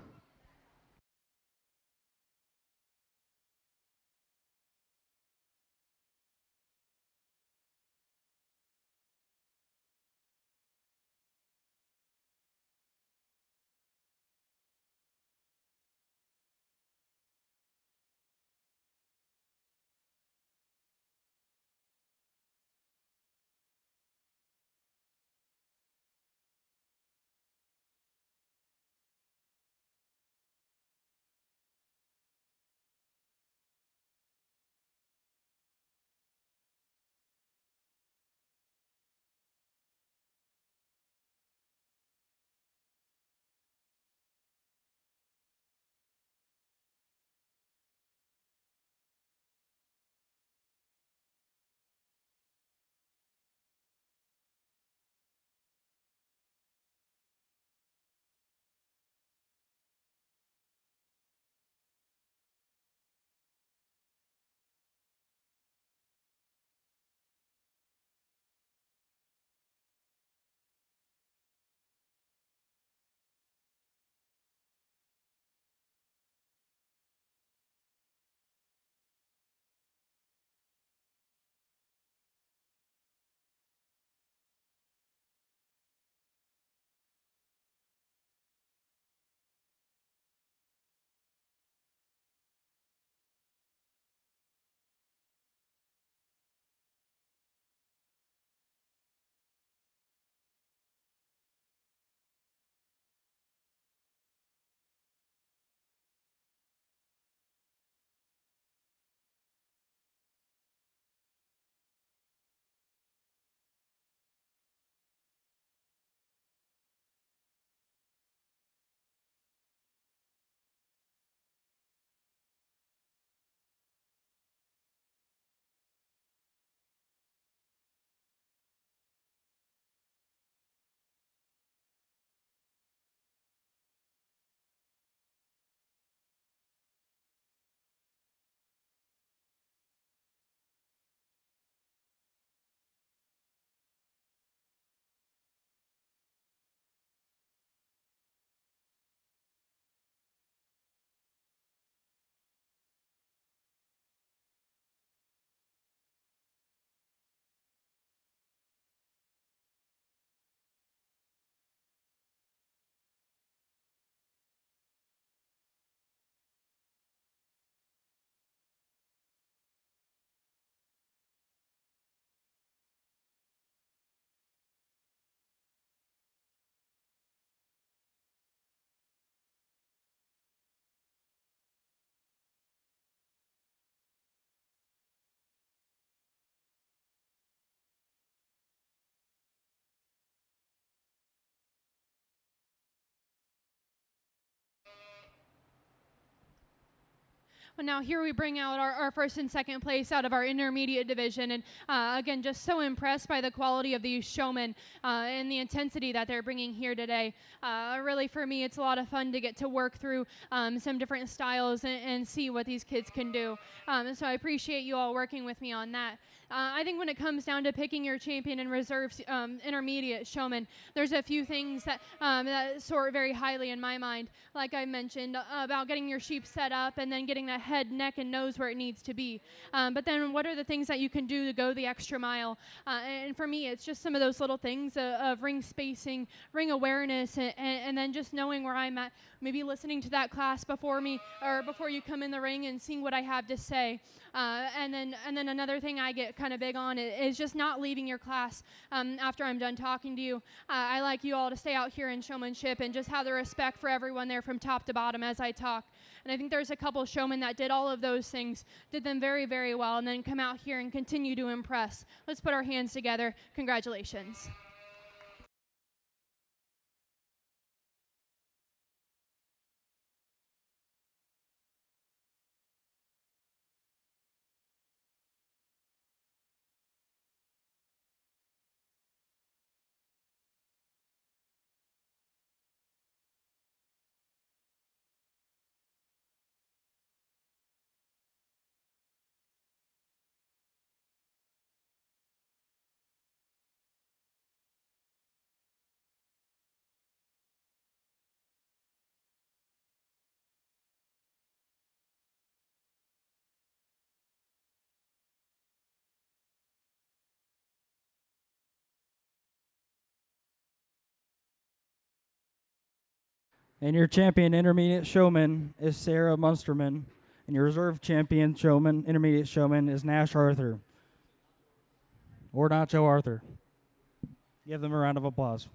Well, now here we bring out our first and second place out of our intermediate division. And again, just so impressed by the quality of these showmen and the intensity that they're bringing here today. Really, for me, it's a lot of fun to get to work through some different styles and see what these kids can do. And so I appreciate you all working with me on that. I think when it comes down to picking your champion and reserve intermediate showman, there's a few things that sort very highly in my mind. Like I mentioned about getting your sheep set up and then getting that head, neck, and nose where it needs to be. But then what are the things that you can do to go the extra mile? And for me, it's just some of those little things of ring spacing, ring awareness, and then just knowing where I'm at. Maybe listening to that class before me or before you come in the ring and seeing what I have to say. And then another thing I get kind of big on is just not leaving your class after I'm done talking to you. I like you all to stay out here in showmanship and just have the respect for everyone there from top to bottom as I talk. And I think there's a couple showmen that did all of those things, did them very, very well, and then come out here and continue to impress. Let's put our hands together. Congratulations. And your champion intermediate showman is Sarah Munsterman. And your reserve champion showman, intermediate showman, is Nash Arthur. Or Nacho Arthur. Give them a round of applause.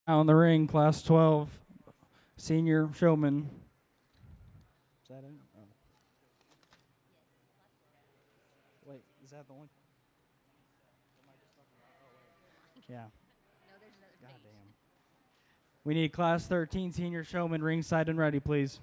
Out in the ring, class 12, senior showman. Is that it? Oh. Wait, is that the one? Yeah. God damn. We need class 13 senior showman ringside and ready, please.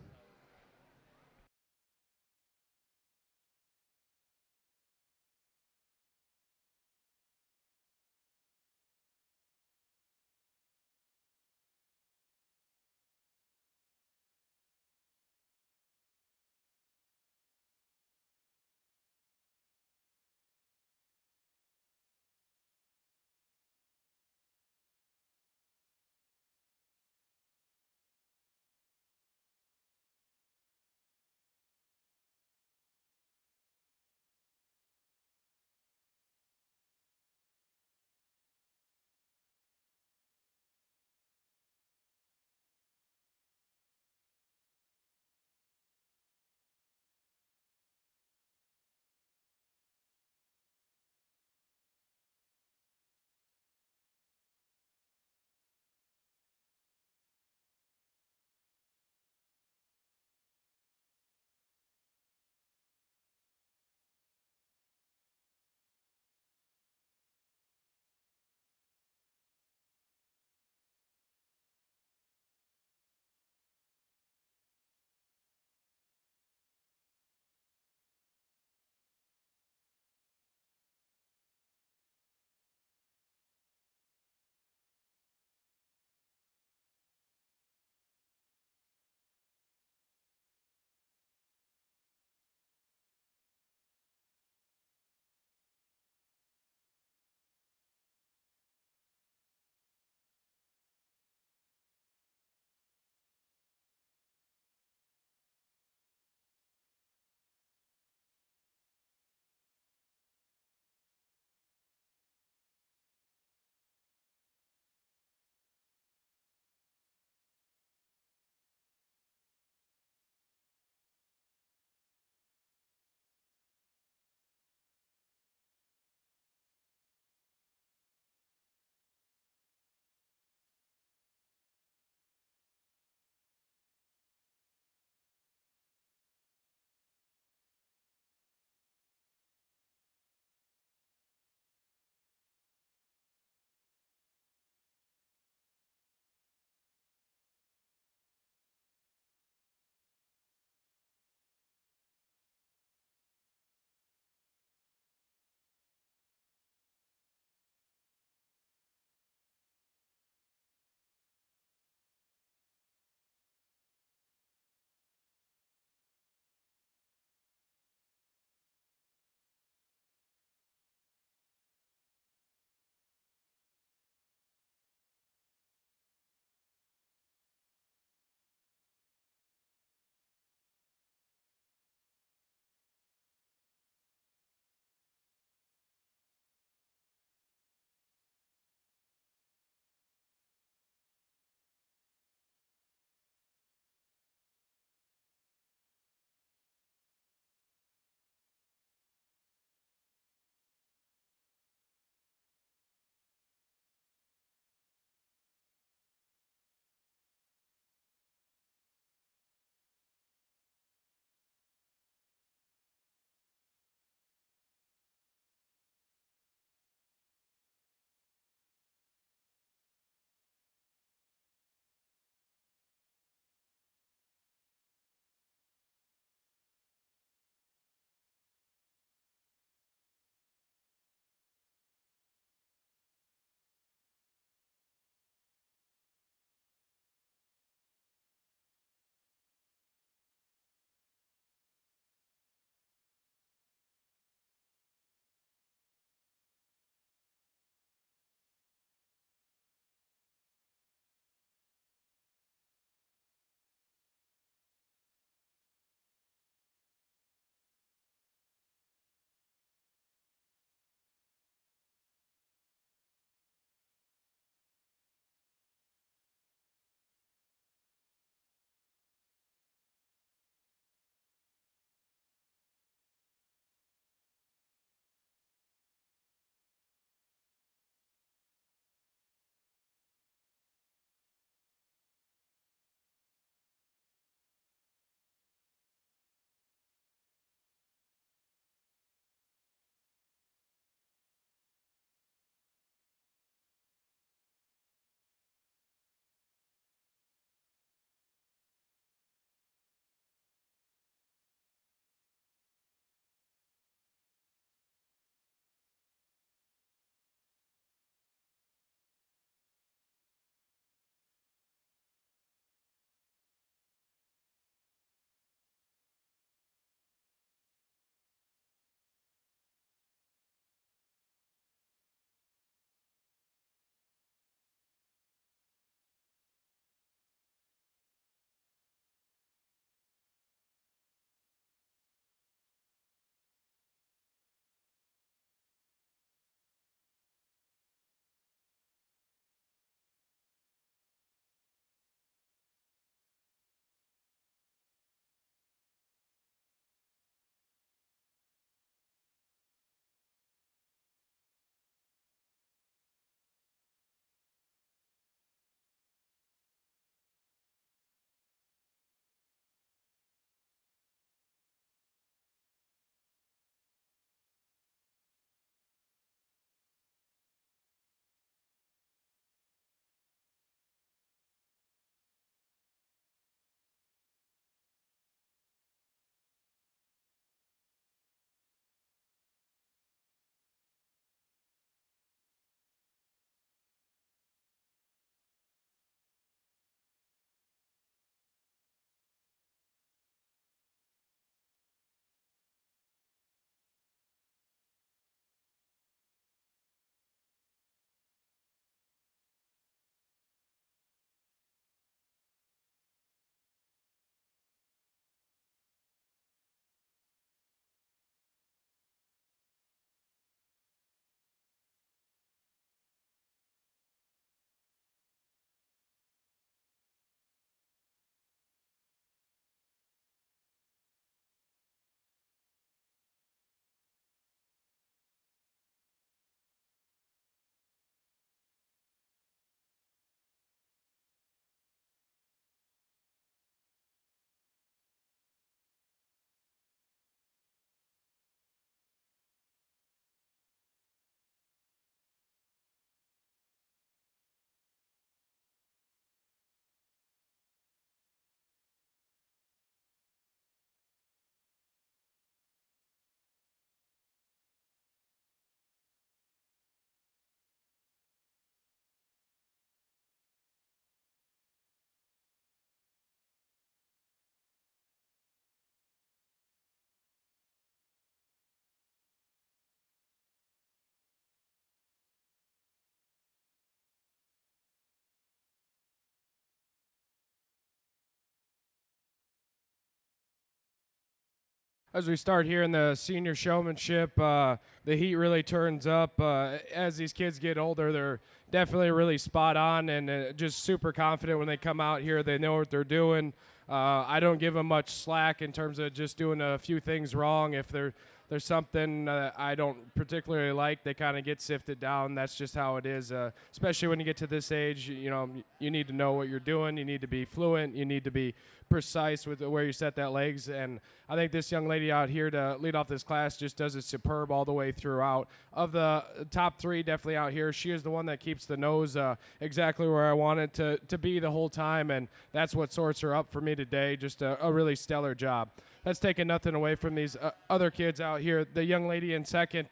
as we start here in the senior showmanship, the heat really turns up. As these kids get older, they're definitely really spot on and just super confident when they come out here. They know what they're doing. I don't give them much slack in terms of just doing a few things wrong. If there's something I don't particularly like, they kind of get sifted down. That's just how it is, especially when you get to this age. You know, you need to know what you're doing. You need to be fluent. You need to be precise with where you set that legs. And I think this young lady out here to lead off this class just does it superb all the way throughout. Of the top three, definitely out here, she is the one that keeps the nose exactly where I want it to be the whole time, and that's what sorts her up for me today. Just a really stellar job. That's taking nothing away from these other kids out here. The young lady in second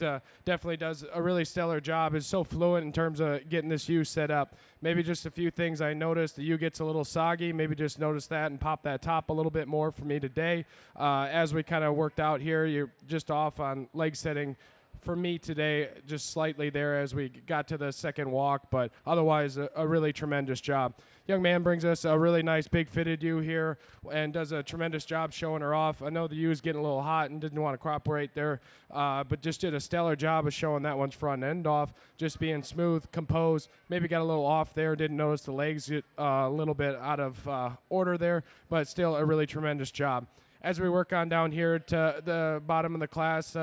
definitely does a really stellar job. Is so fluent in terms of getting this U set up. Maybe just a few things I noticed. The U gets a little soggy. Maybe just notice that and pop that top a little bit more for me today. As we kind of worked out here, you're just off on leg setting for me today, just slightly there as we got to the second walk, but otherwise a really tremendous job. Young man brings us a really nice big fitted U here and does a tremendous job showing her off. I know the U is getting a little hot and didn't want to cooperate there, but just did a stellar job of showing that one's front end off, just being smooth, composed, maybe got a little off there, didn't notice the legs get a little bit out of order there, but still a really tremendous job. As we work on down here to the bottom of the class,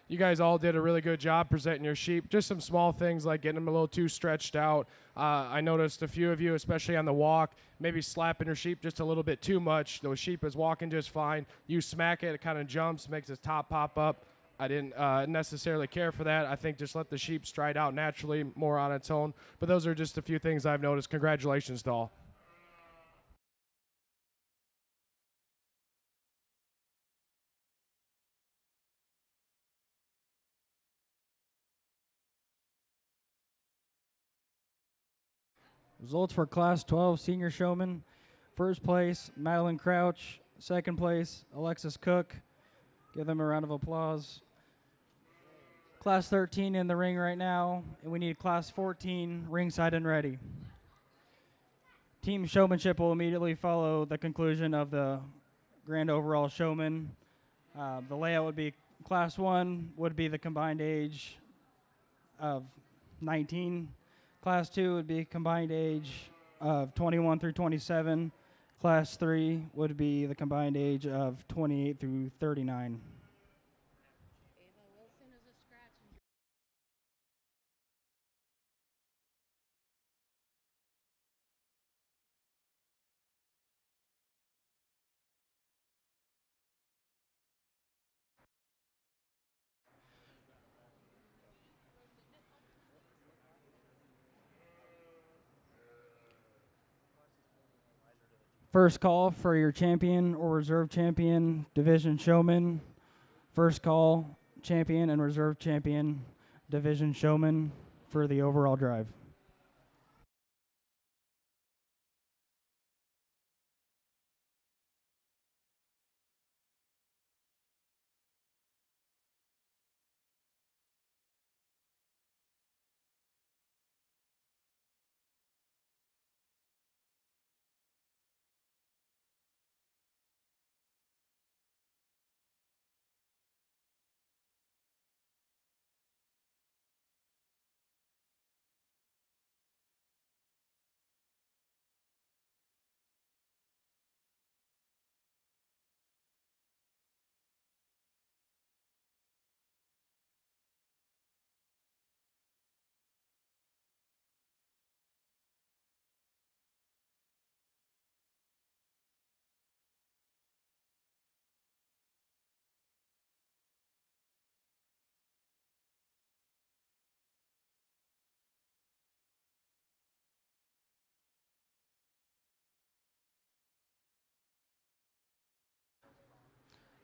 you guys all did a really good job presenting your sheep. Just some small things like getting them a little too stretched out. I noticed a few of you, especially on the walk, maybe slapping your sheep just a little bit too much. The sheep is walking just fine. You smack it, it kind of jumps, makes its top pop up. I didn't necessarily care for that. I think just let the sheep stride out naturally, more on its own. But those are just a few things I've noticed. Congratulations to all. Results for Class 12 Senior Showman. First place, Madeline Crouch. Second place, Alexis Cook. Give them a round of applause. Class 13 in the ring right now, and we need Class 14 ringside and ready. Team Showmanship will immediately follow the conclusion of the Grand Overall Showman. The layout would be Class 1 would be the combined age of 19. Class 2 would be combined age of 21 through 27. Class 3 would be the combined age of 28 through 39. First call for your champion or reserve champion division showman. First call, champion and reserve champion division showman for the overall drive.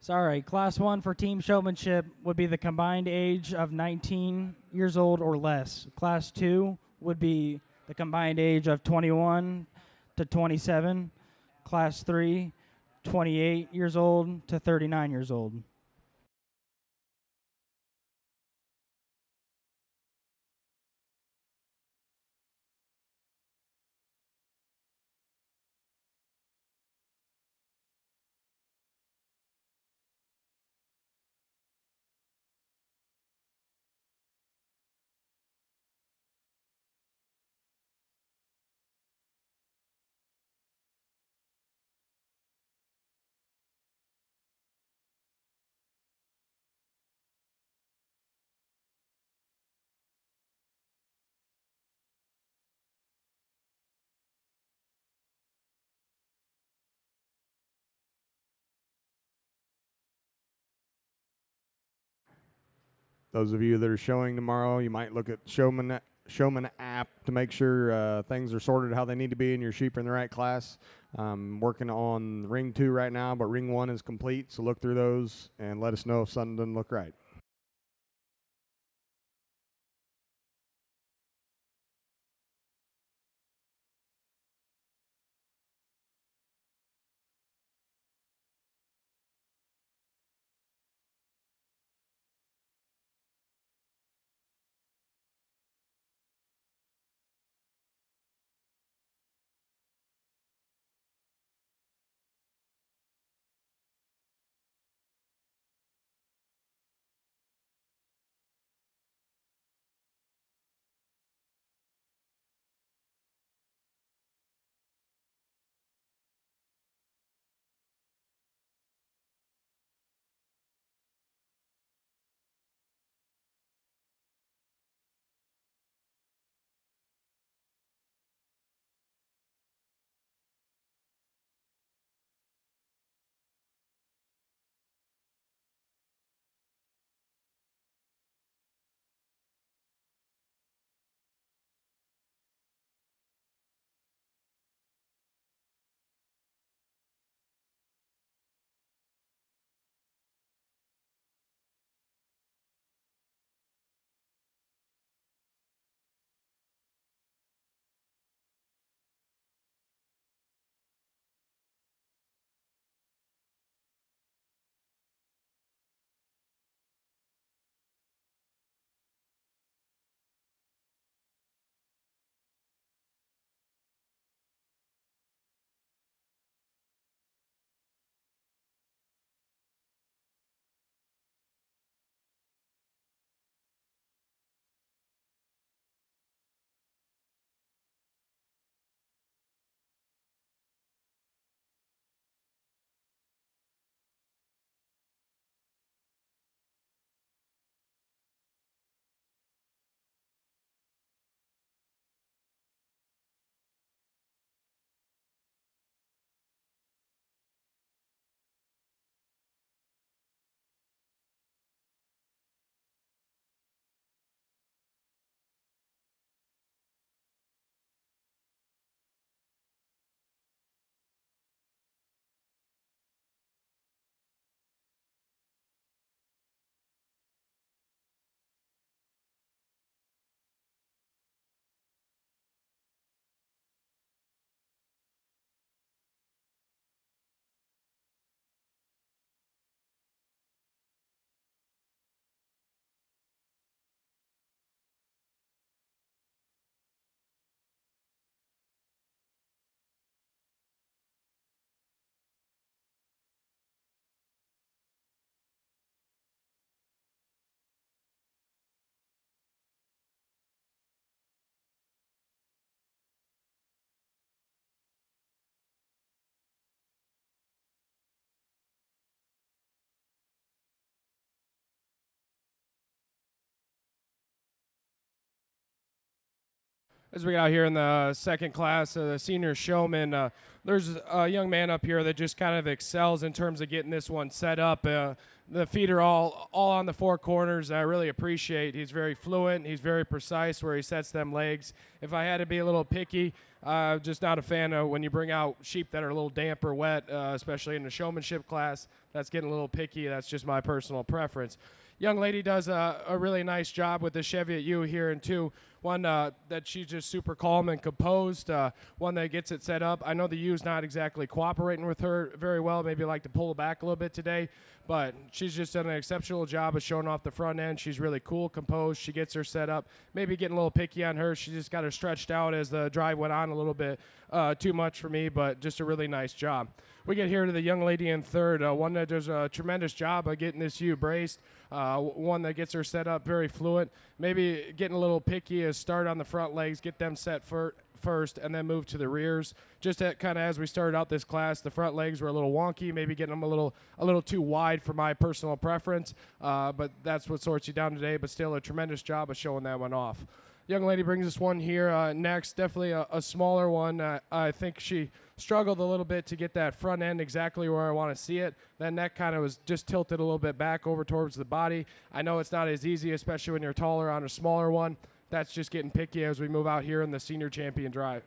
Sorry, Class 1 for team showmanship would be the combined age of 19 years old or less. Class 2 would be the combined age of 21 to 27. Class 3, 28 years old to 39 years old. Those of you that are showing tomorrow, you might look at Showman app to make sure things are sorted how they need to be and your sheep are in the right class. Working on ring 2 right now, but ring 1 is complete, so look through those and let us know if something doesn't look right. As we got here in the second class, the senior showman, there's a young man up here that just kind of excels in terms of getting this one set up. The feet are all on the four corners. I really appreciate. He's very fluent. He's very precise where he sets them legs. If I had to be a little picky, just not a fan of when you bring out sheep that are a little damp or wet, especially in the showmanship class. That's getting a little picky. That's just my personal preference. Young lady does a really nice job with the Cheviot U here in 2. One that she's just super calm and composed. One that gets it set up. I know the U's not exactly cooperating with her very well. Maybe like to pull back a little bit today, but she's just done an exceptional job of showing off the front end. She's really cool, composed. She gets her set up. Maybe getting a little picky on her. She just got her stretched out as the drive went on a little bit too much for me, but just a really nice job. We get here to the young lady in third, one that does a tremendous job of getting this ewe braced, one that gets her set up very fluent, maybe getting a little picky as start on the front legs, get them set first, and then move to the rears. Just kind of as we started out this class, the front legs were a little wonky, maybe getting them a little too wide for my personal preference, but that's what sorts you down today, but still a tremendous job of showing that one off. young lady brings us one here next. Definitely a smaller one. I think she struggled a little bit to get that front end exactly where I want to see it. That neck kind of was just tilted a little bit back over towards the body. I know it's not as easy, especially when you're taller on a smaller one. That's just getting picky as we move out here in the senior champion drive.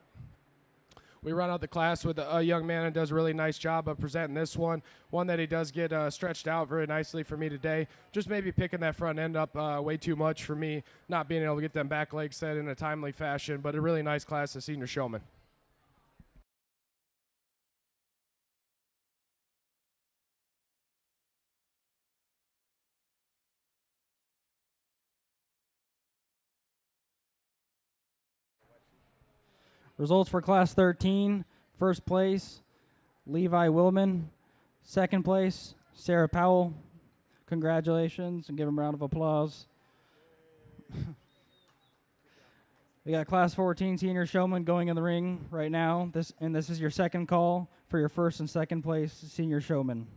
We run out the class with a young man and does a really nice job of presenting this one that he does get stretched out very nicely for me today. Just maybe picking that front end up way too much for me, not being able to get them back legs set in a timely fashion, but a really nice class of senior showman. Results for Class 13. First place, Levi Willman. Second place, Sarah Powell. Congratulations, and give them a round of applause. We got Class 14 senior showman going in the ring right now. This is your second call for your first and second place senior showman.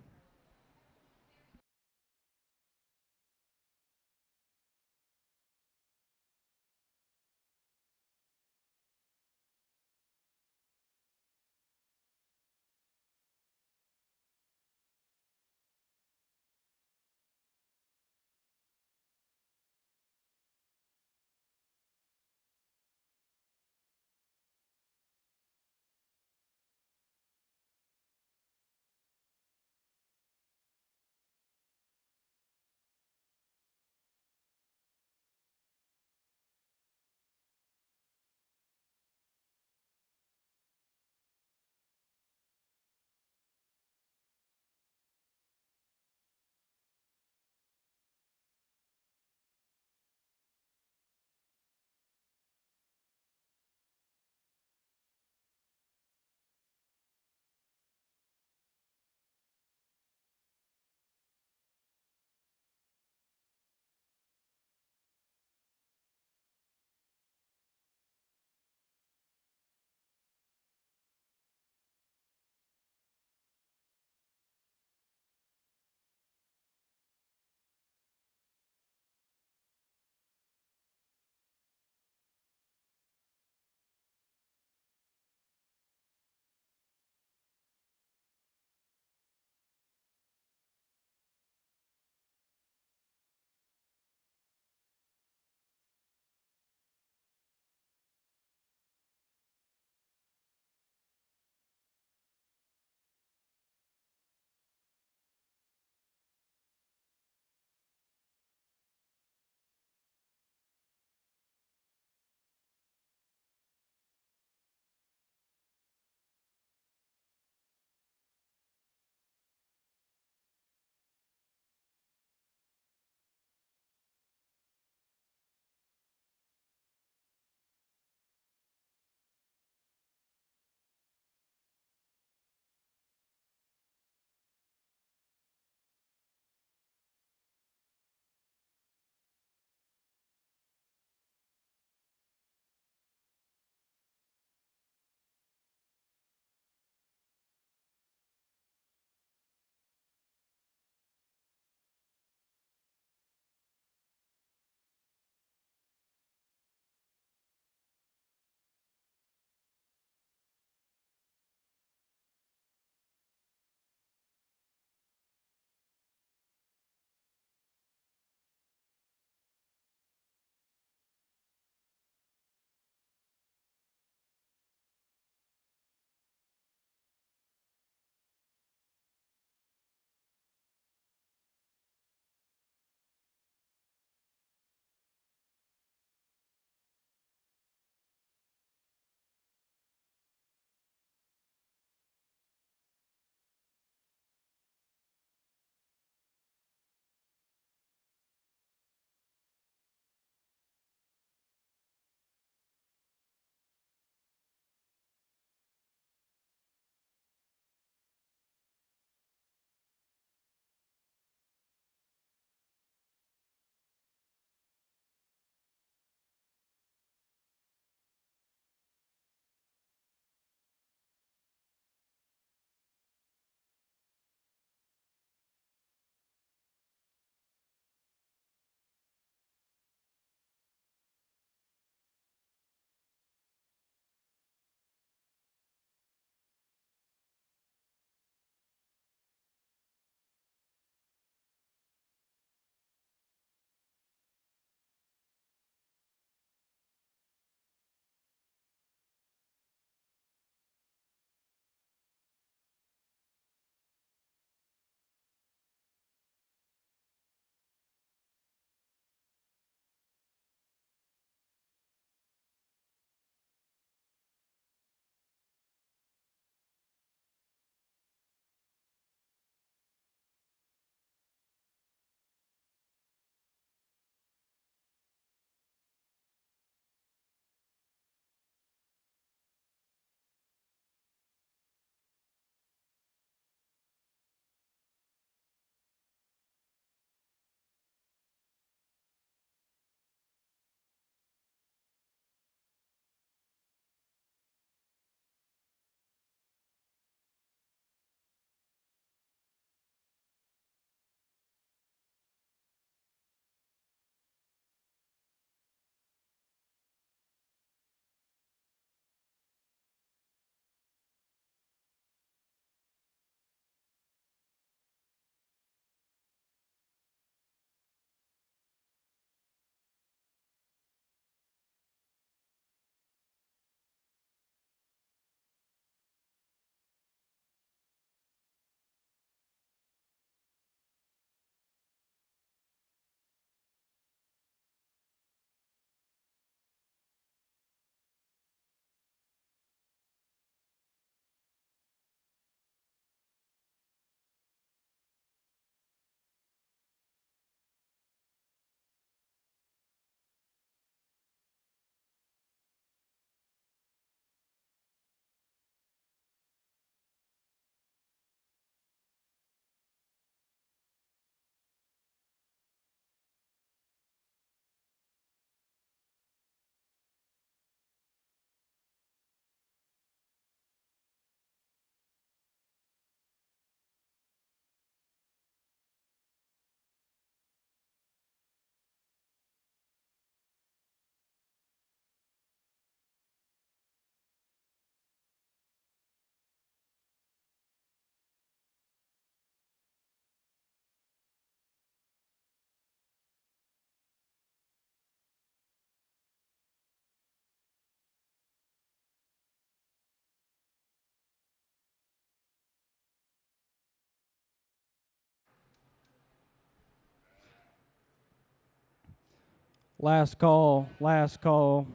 Last call, last call.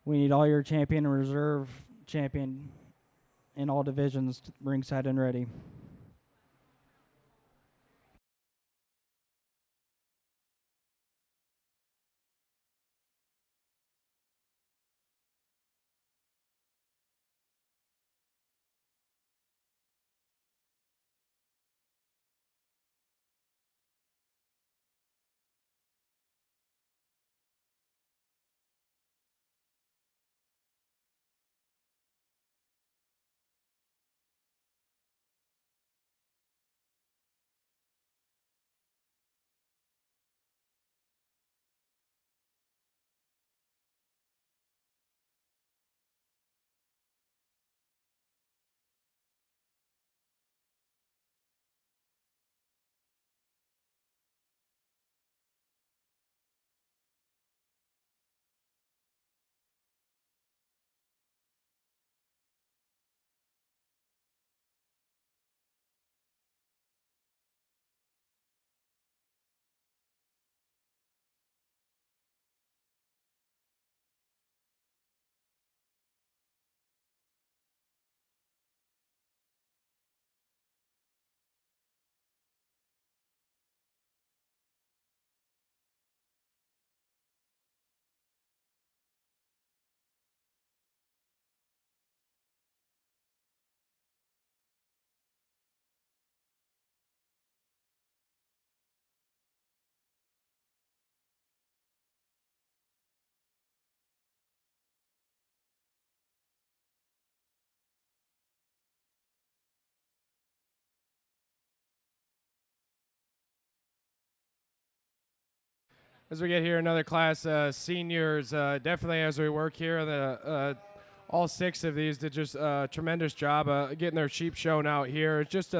We need all your champion and reserve champion in all divisions ringside and ready. As we get here, another class, seniors, definitely as we work here, all 6 of these did just a tremendous job getting their sheep shown out here. It's just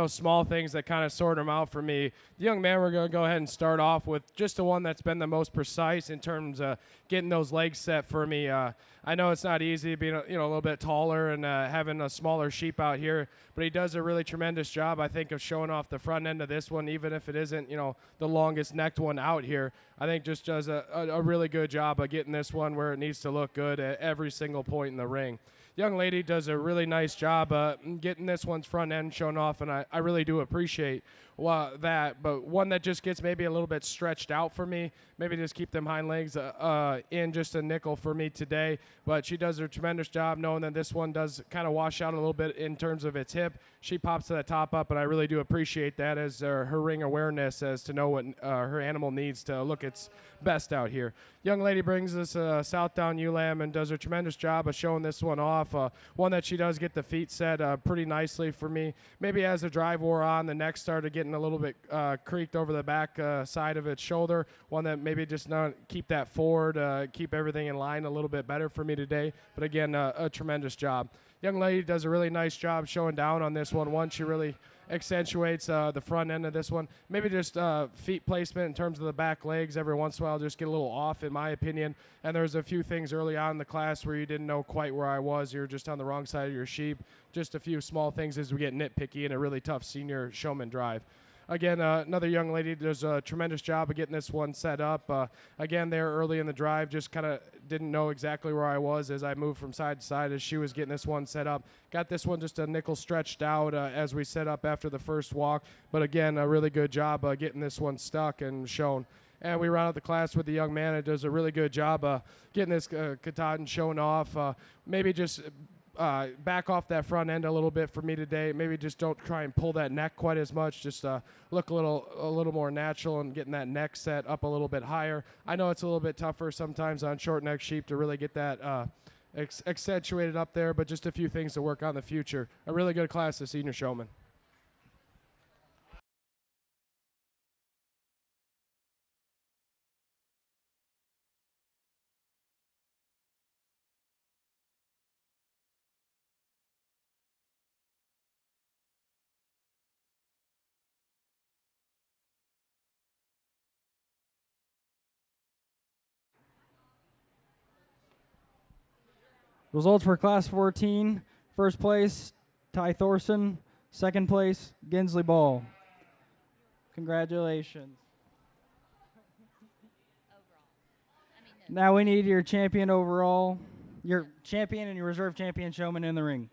small things that kind of sort them out for me. The young man, we're going to go ahead and start off with just the one that's been the most precise in terms of getting those legs set for me. I know it's not easy being a little bit taller and having a smaller sheep out here, but he does a really tremendous job, I think, of showing off the front end of this one, even if it isn't the longest necked one out here. I think just does a really good job of getting this one where it needs to look good at every single point in the ring. Young lady does a really nice job getting this one's front end shown off, and I really do appreciate that. But one that just gets maybe a little bit stretched out for me, maybe just keep them hind legs in just a nickel for me today. But she does a tremendous job knowing that this one does kind of wash out a little bit in terms of its hip. She pops to the top up, and I really do appreciate that as her ring awareness as to know what her animal needs to look its best out here. Young lady brings us South Down Ewe and does a tremendous job of showing this one off. One that she does get the feet set pretty nicely for me. Maybe as the drive wore on, the neck started getting a little bit creaked over the back side of its shoulder. One that maybe just not keep that forward, keep everything in line a little bit better for me today. But again, a tremendous job. Young lady does a really nice job showing down on this one. One, she really accentuates the front end of this one. Maybe just feet placement in terms of the back legs every once in a while just get a little off in my opinion. And there's a few things early on in the class where you didn't know quite where I was. You're just on the wrong side of your sheep. Just a few small things as we get nitpicky in a really tough senior showman drive. Again, another young lady does a tremendous job of getting this one set up. Again, there early in the drive, just kind of didn't know exactly where I was as I moved from side to side as she was getting this one set up. Got this one just a nickel stretched out as we set up after the first walk. But again, a really good job getting this one stuck and shown. And we round out the class with the young man that does a really good job getting this katahdin shown off. Maybe just back off that front end a little bit for me today. Maybe just don't try and pull that neck quite as much. Just look a little more natural and getting that neck set up a little bit higher. I know it's a little bit tougher sometimes on short neck sheep to really get that accentuated up there, but just a few things to work on in the future. A really good class of senior showman. Results for Class 14. First place, Ty Thorson. Second place, Gensley Ball. Congratulations. Now we need your champion overall, your champion and your reserve champion showman in the ring.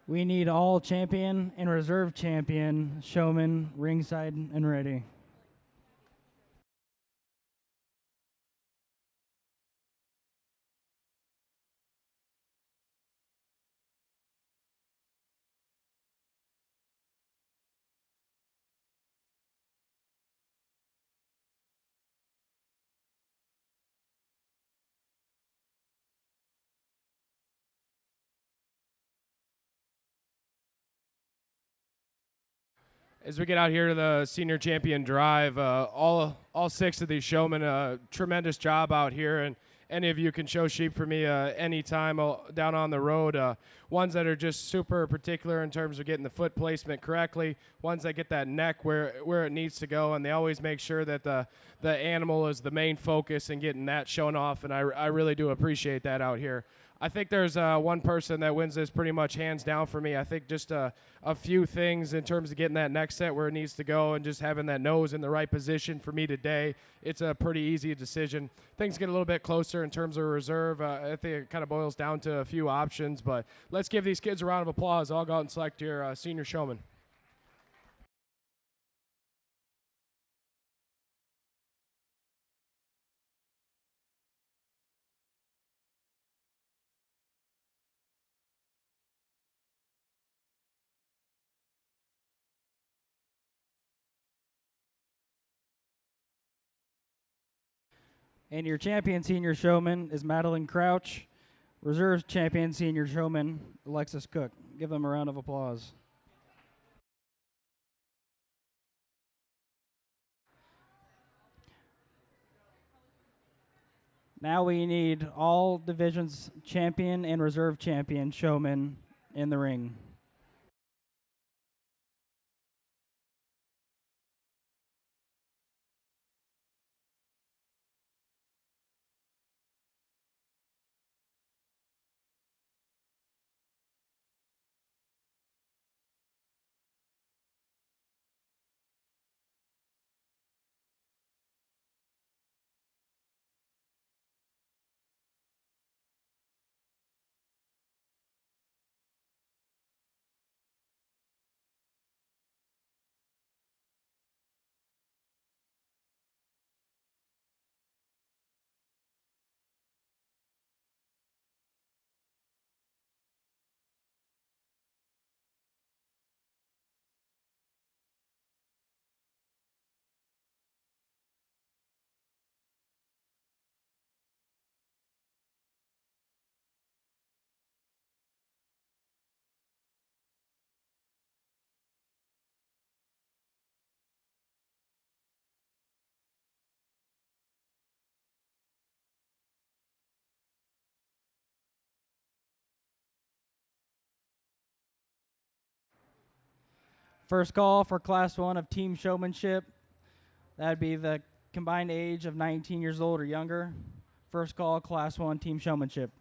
We need all champion and reserve champion showmen ringside and ready. As we get out here to the senior champion drive, all six of these showmen, tremendous job out here, and any of you can show sheep for me anytime down on the road. Ones that are just super particular in terms of getting the foot placement correctly, ones that get that neck where it needs to go, and they always make sure that the animal is the main focus and getting that shown off, and I really do appreciate that out here. I think there's one person that wins this pretty much hands down for me. I think just a few things in terms of getting that next set where it needs to go and just having that nose in the right position for me today. It's a pretty easy decision. Things get a little bit closer in terms of reserve. I think it kind of boils down to a few options, but let's give these kids a round of applause. I'll go out and select your senior showman. And your champion senior showman is Madeline Crouch. Reserve champion senior showman Alexis Cook. Give them a round of applause. Now we need all divisions champion and reserve champion showmen in the ring. First call for Class 1 of team showmanship. That'd be the combined age of 19 years old or younger. First call, Class 1 team showmanship.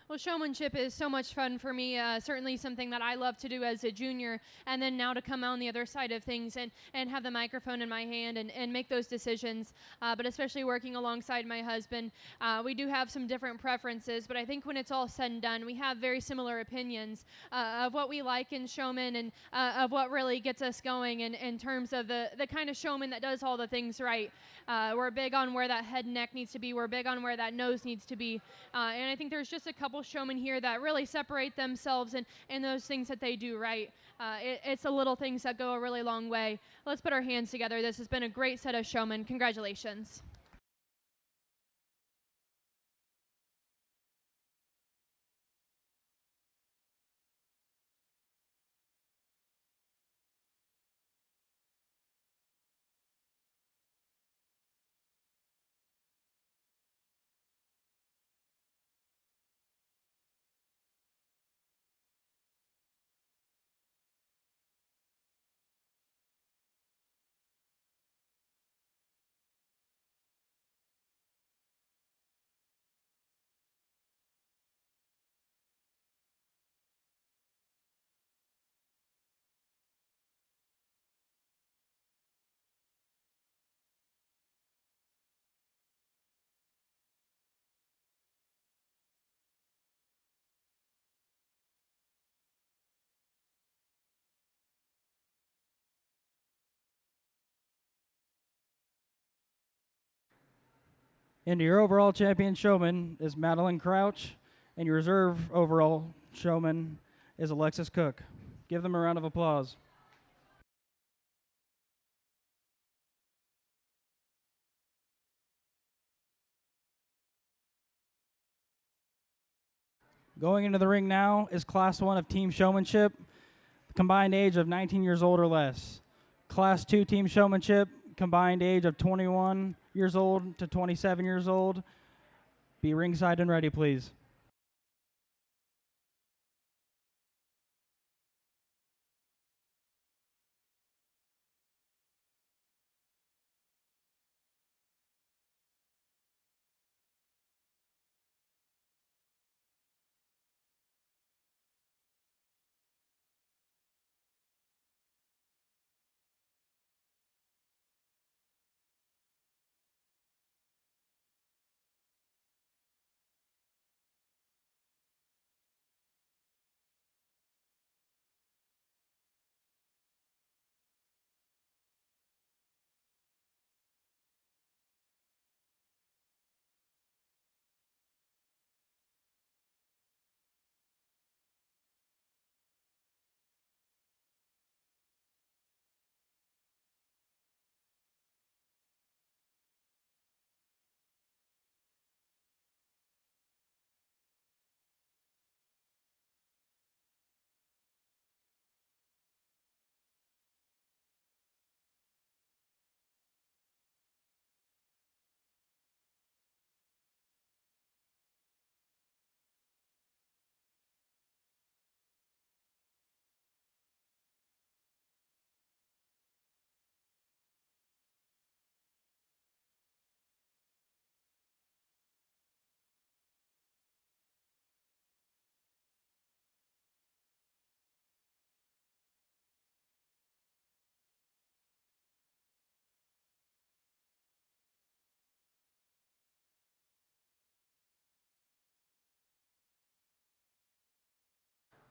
Well, showmanship is so much fun for me. Certainly something that I love to do as a junior, and then now to come out on the other side of things and have the microphone in my hand and make those decisions. But especially working alongside my husband, we do have some different preferences. But I think when it's all said and done, we have very similar opinions of what we like in showmen and of what really gets us going in terms of the kind of showman that does all the things right. We're big on where that head and neck needs to be. We're big on where that nose needs to be. And I think there's just a couple couple showmen here that really separate themselves and those things that they do right. It's the little things that go a really long way. Let's put our hands together. This has been a great set of showmen. Congratulations. And your overall champion showman is Madeline Crouch, and your reserve overall showman is Alexis Cook. Give them a round of applause. Going into the ring now is Class 1 of Team Showmanship, combined age of 19 years old or less. Class 2 Team Showmanship, combined age of 21 years old to 27 years old. Be ringside and ready, please.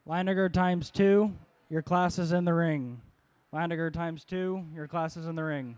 Leininger times 2, your class is in the ring. Leininger times 2, your class is in the ring.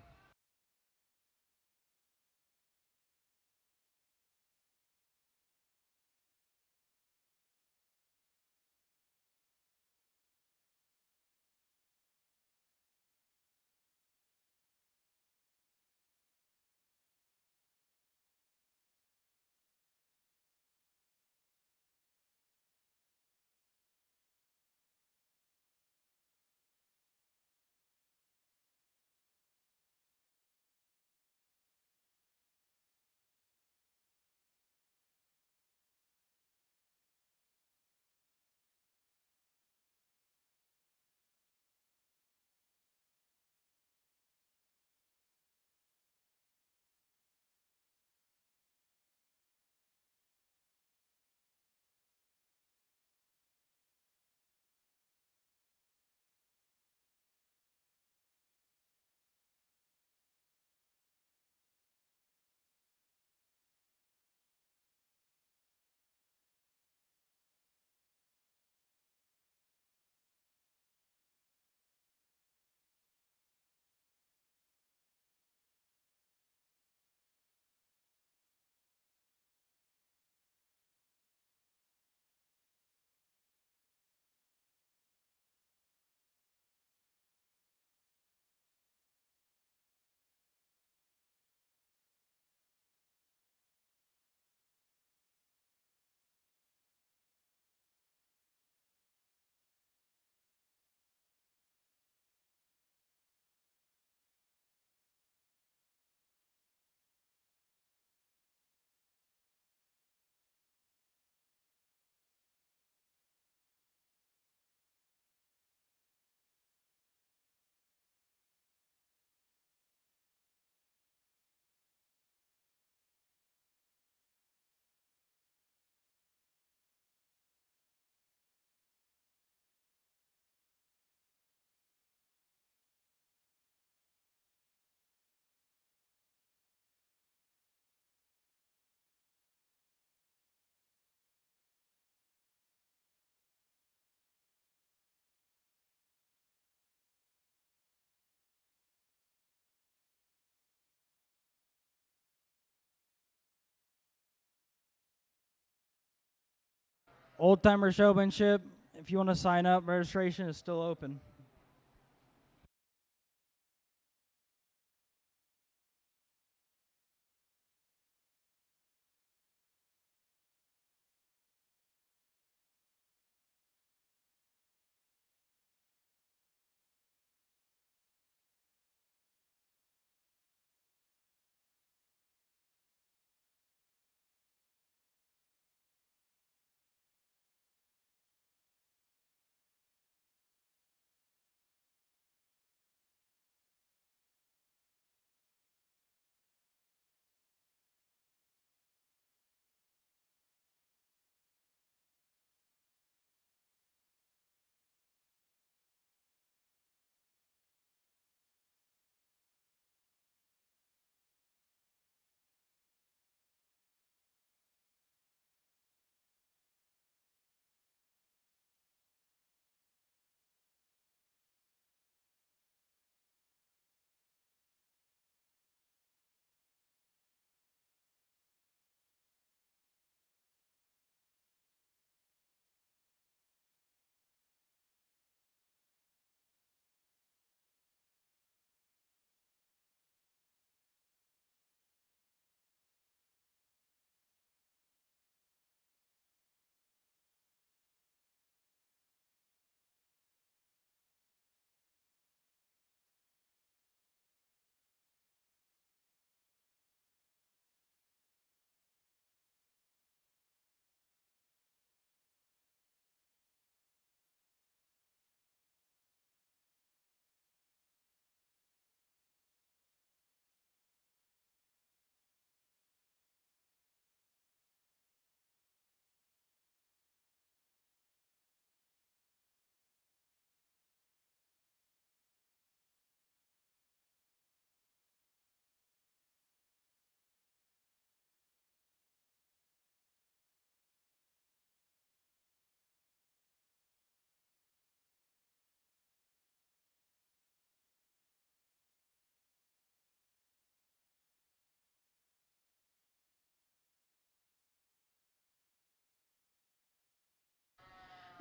Old Timer Showmanship, if you want to sign up, registration is still open.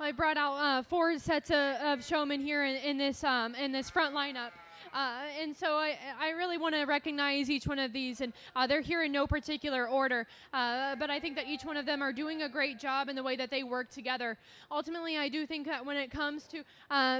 I brought out four sets of showmen here in this front lineup. And so I really want to recognize each one of these, and they're here in no particular order, but I think that each one of them are doing a great job in the way that they work together. Ultimately, I do think that when it comes to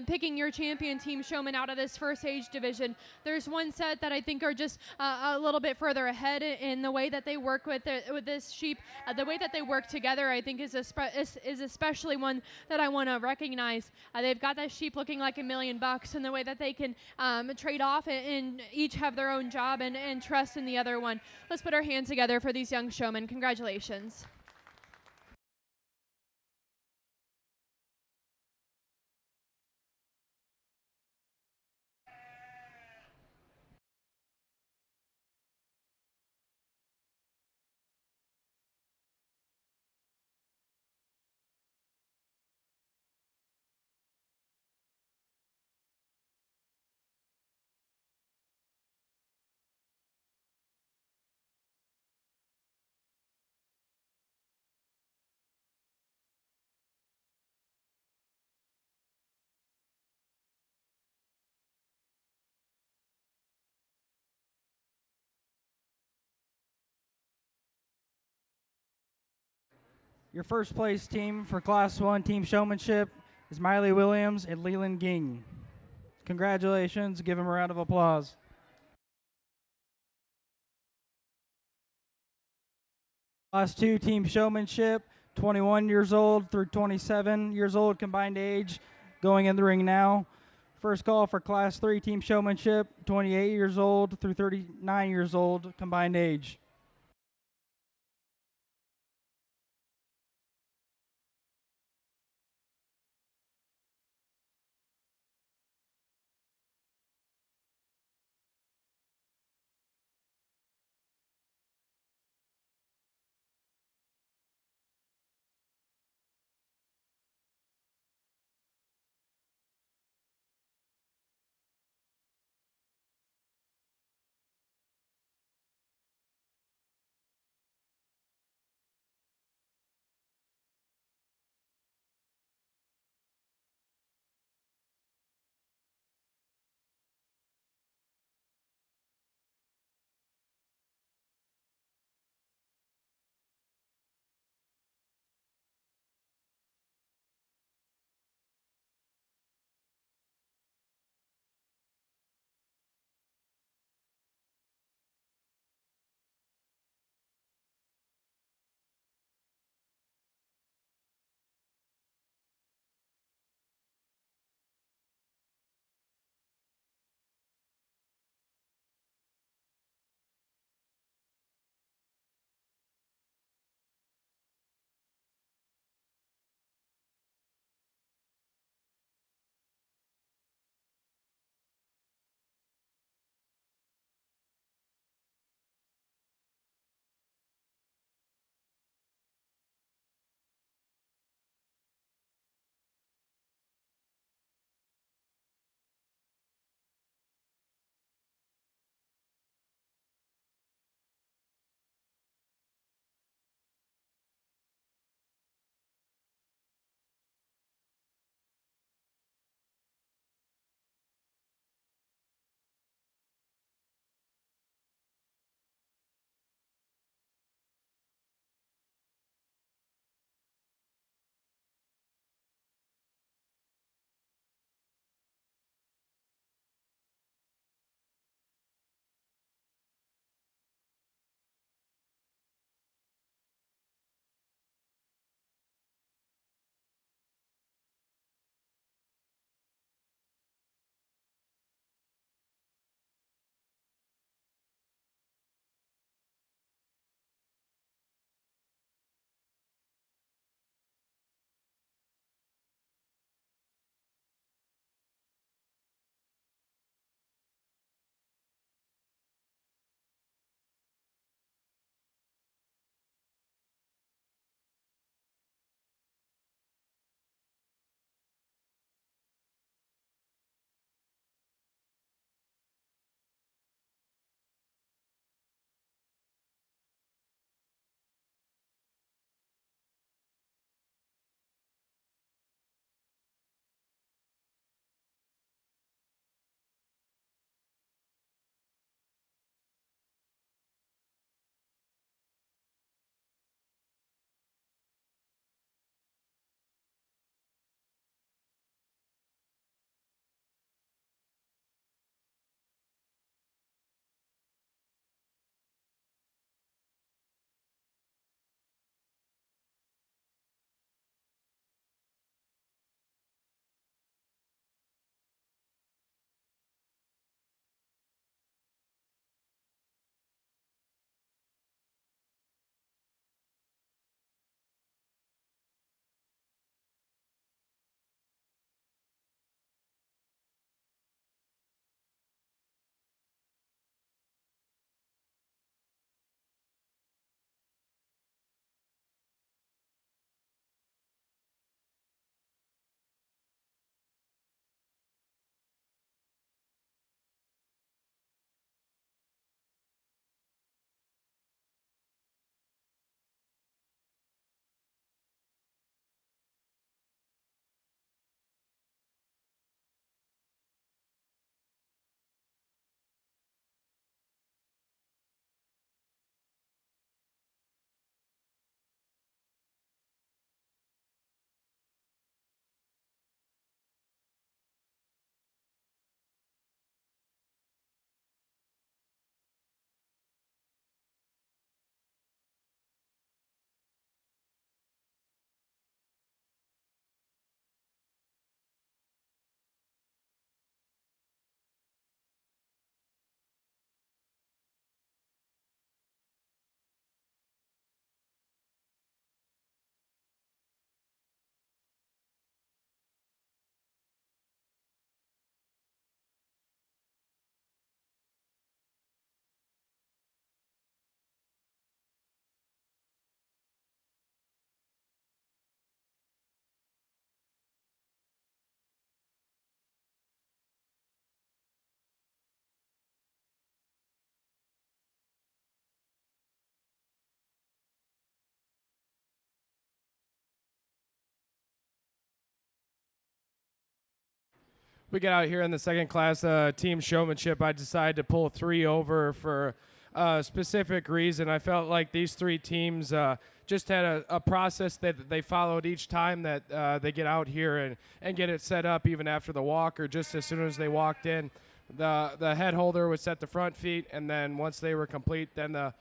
picking your champion team showmen out of this first age division, there's one set that I think are just a little bit further ahead in the way that they work with this sheep. The way that they work together, I think, is especially one that I want to recognize. They've got that sheep looking like $1 million, and the way that they can trade off and each have their own job and trust in the other one. Let's put our hands together for these young showmen. Congratulations. Your first place team for Class 1 Team Showmanship is Miley Williams and Leland Ging. Congratulations. Give them a round of applause. Class 2 Team Showmanship, 21 years old through 27 years old combined age, going in the ring now. First call for Class 3 Team Showmanship, 28 years old through 39 years old combined age. We get out here in the second class team showmanship. I decided to pull 3 over for a specific reason. I felt like these 3 teams just had a process that they followed each time that they get out here and get it set up even after the walk or just as soon as they walked in. The head holder would set the front feet, and then once they were complete, then the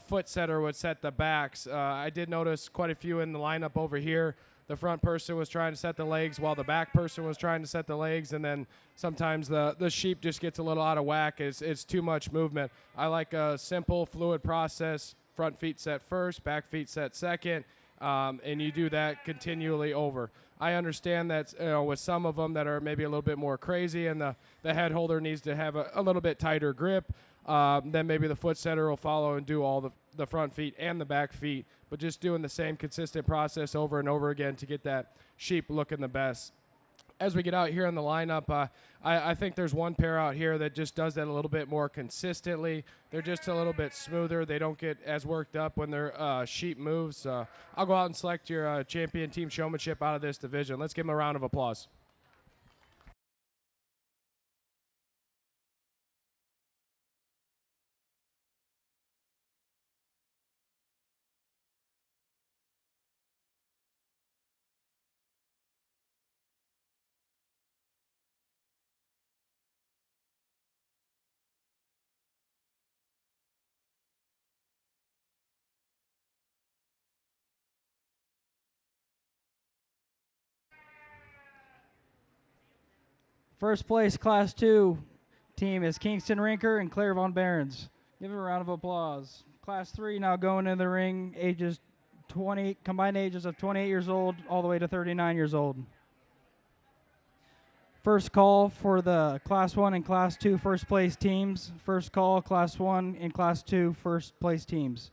foot setter would set the backs. I did notice quite a few in the lineup over here. The front person was trying to set the legs while the back person was trying to set the legs, and then sometimes the sheep just gets a little out of whack. It's too much movement. I like a simple, fluid process. Front feet set first, back feet set second, and you do that continually over. I understand that with some of them that are maybe a little bit more crazy and the head holder needs to have a little bit tighter grip, then maybe the foot setter will follow and do all the front feet and the back feet, but just doing the same consistent process over and over again to get that sheep looking the best. As we get out here in the lineup, I think there's one pair out here that just does that a little bit more consistently. They're just a little bit smoother. They don't get as worked up when their sheep moves. I'll go out and select your champion team showmanship out of this division. Let's give them a round of applause. First place Class 2 team is Kingston Rinker and Claire Von Behrens. Give them a round of applause. Class 3 now going in the ring, ages 20, combined ages of 28 years old all the way to 39 years old. First call for the Class 1 and Class 2 first place teams. First call, Class 1 and Class 2 first place teams.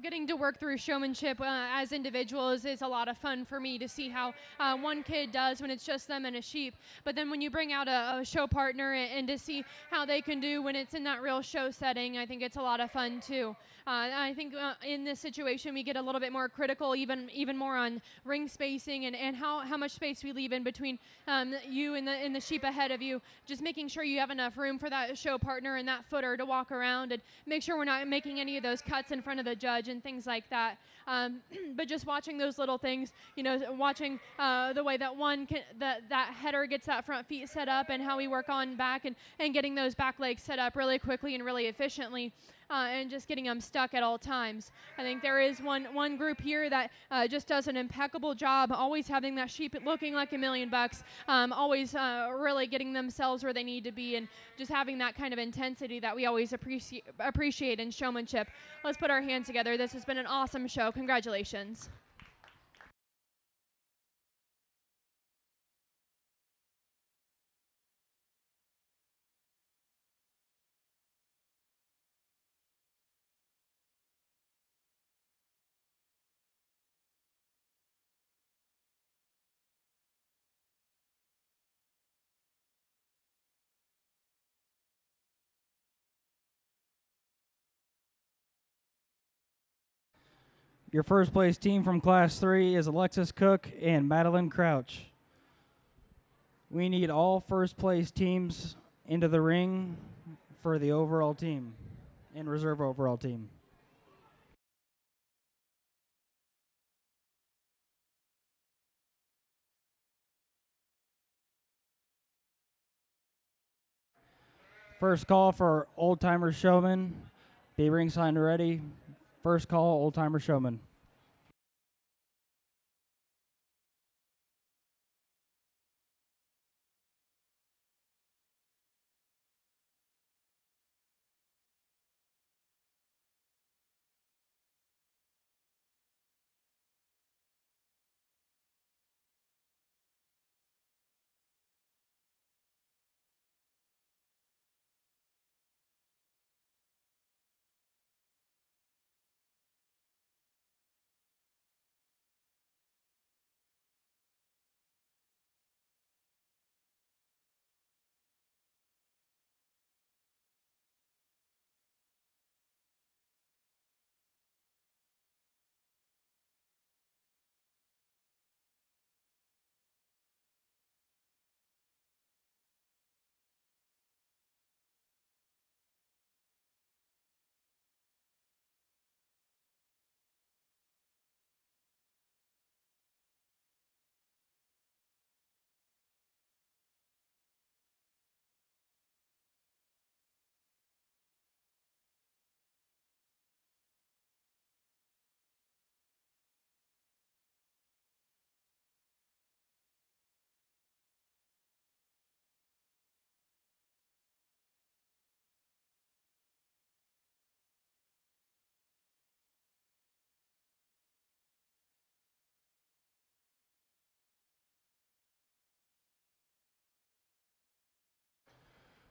getting to work through showmanship as individuals is a lot of fun for me to see how one kid does when it's just them and a sheep. But then when you bring out a show partner and to see how they can do when it's in that real show setting, I think it's a lot of fun too. I think in this situation we get a little bit more critical, even more on ring spacing and how much space we leave in between you and the sheep ahead of you. Just making sure you have enough room for that show partner and that footer to walk around, and make sure we're not making any of those cuts in front of the judge and things like that. But just watching those little things, watching the way that that header gets that front feet set up and how we work on back and getting those back legs set up really quickly and really efficiently. And just getting them stuck at all times. I think there is one group here that just does an impeccable job, always having that sheep looking like $1,000,000, always really getting themselves where they need to be, and just having that kind of intensity that we always appreciate in showmanship. Let's put our hands together. This has been an awesome show. Congratulations. Your first place team from Class 3 is Alexis Cook and Madeline Crouch. We need all first place teams into the ring for the overall team and reserve overall team. First call for Old Timer Showman. Be ringside ready. First call, Old Timer Showman.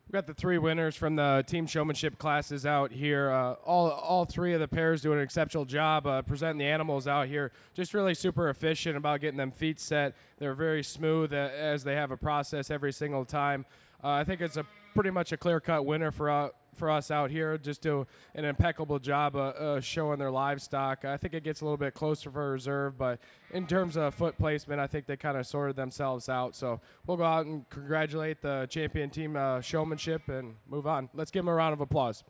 We've got the three winners from the team showmanship classes out here. All three of the pairs doing an exceptional job presenting the animals out here. Just really super efficient about getting them feet set. They're very smooth as they have a process every single time. I think it's pretty much a clear-cut winner for us out here. Just do an impeccable job showing their livestock. I think it gets a little bit closer for reserve, but in terms of foot placement, I think they kind of sorted themselves out. So we'll go out and congratulate the champion team showmanship and move on. Let's give them a round of applause.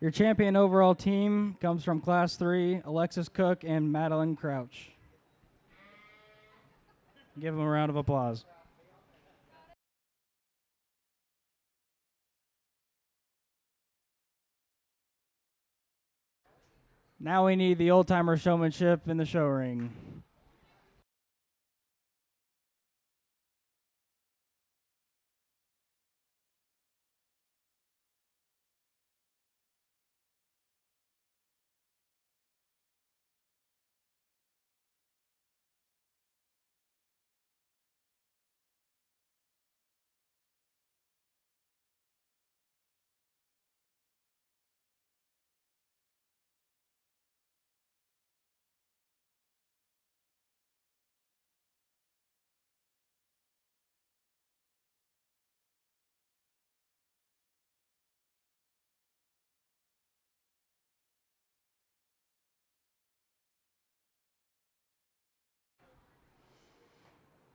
Your champion overall team comes from Class 3, Alexis Cook and Madeline Crouch. Give them a round of applause. Now we need the Old Timer Showmanship in the show ring.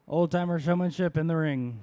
Old timer showmanship in the ring.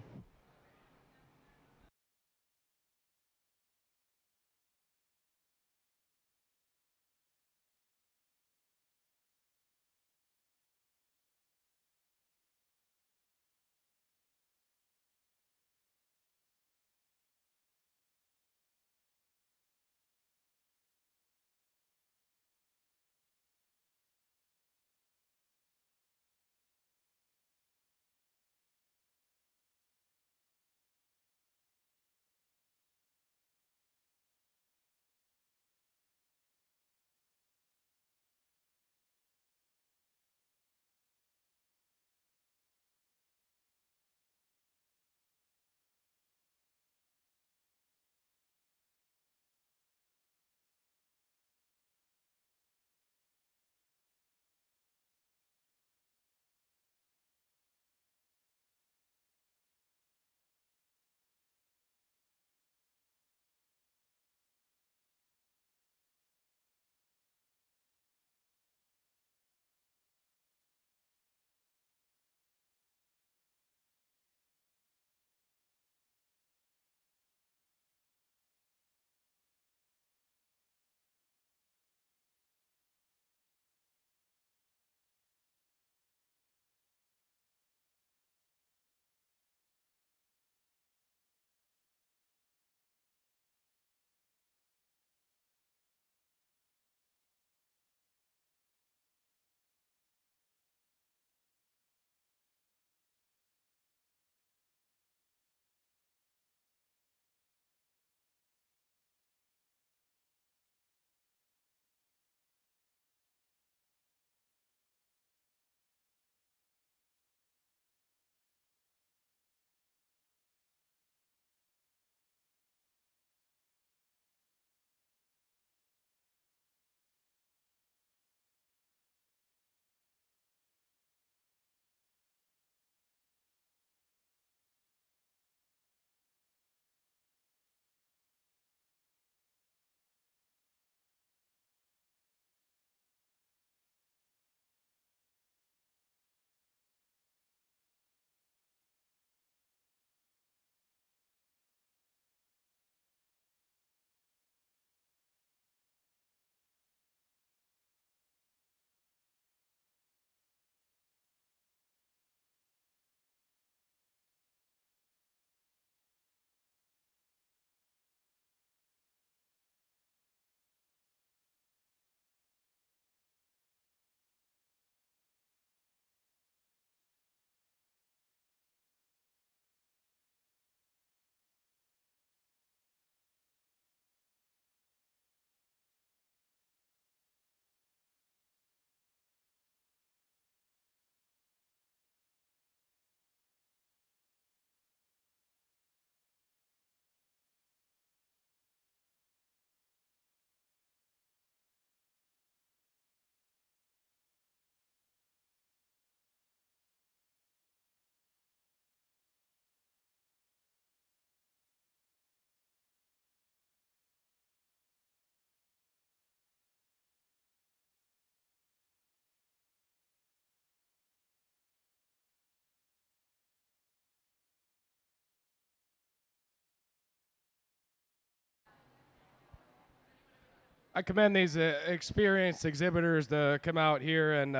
I commend these experienced exhibitors to come out here and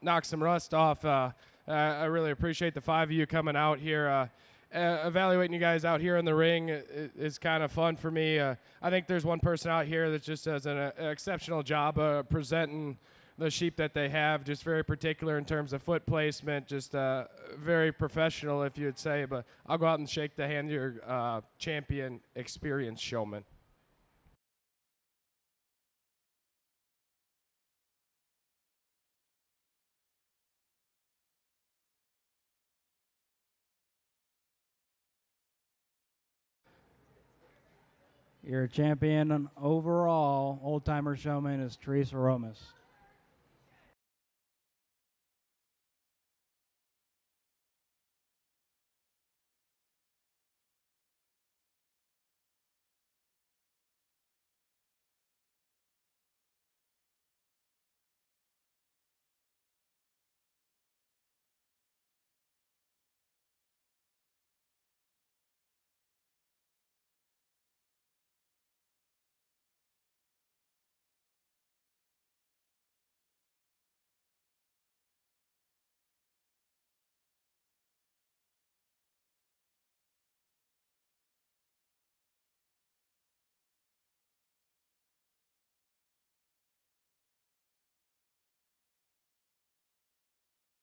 knock some rust off. I really appreciate the five of you coming out here. Evaluating you guys out here in the ring is kind of fun for me. I think there's one person out here that just does an exceptional job presenting the sheep that they have, just very particular in terms of foot placement, just very professional, if you'd say. But I'll go out and shake the hand of your champion, experienced showman. Your champion overall, old timer showman, is Teresa Romas.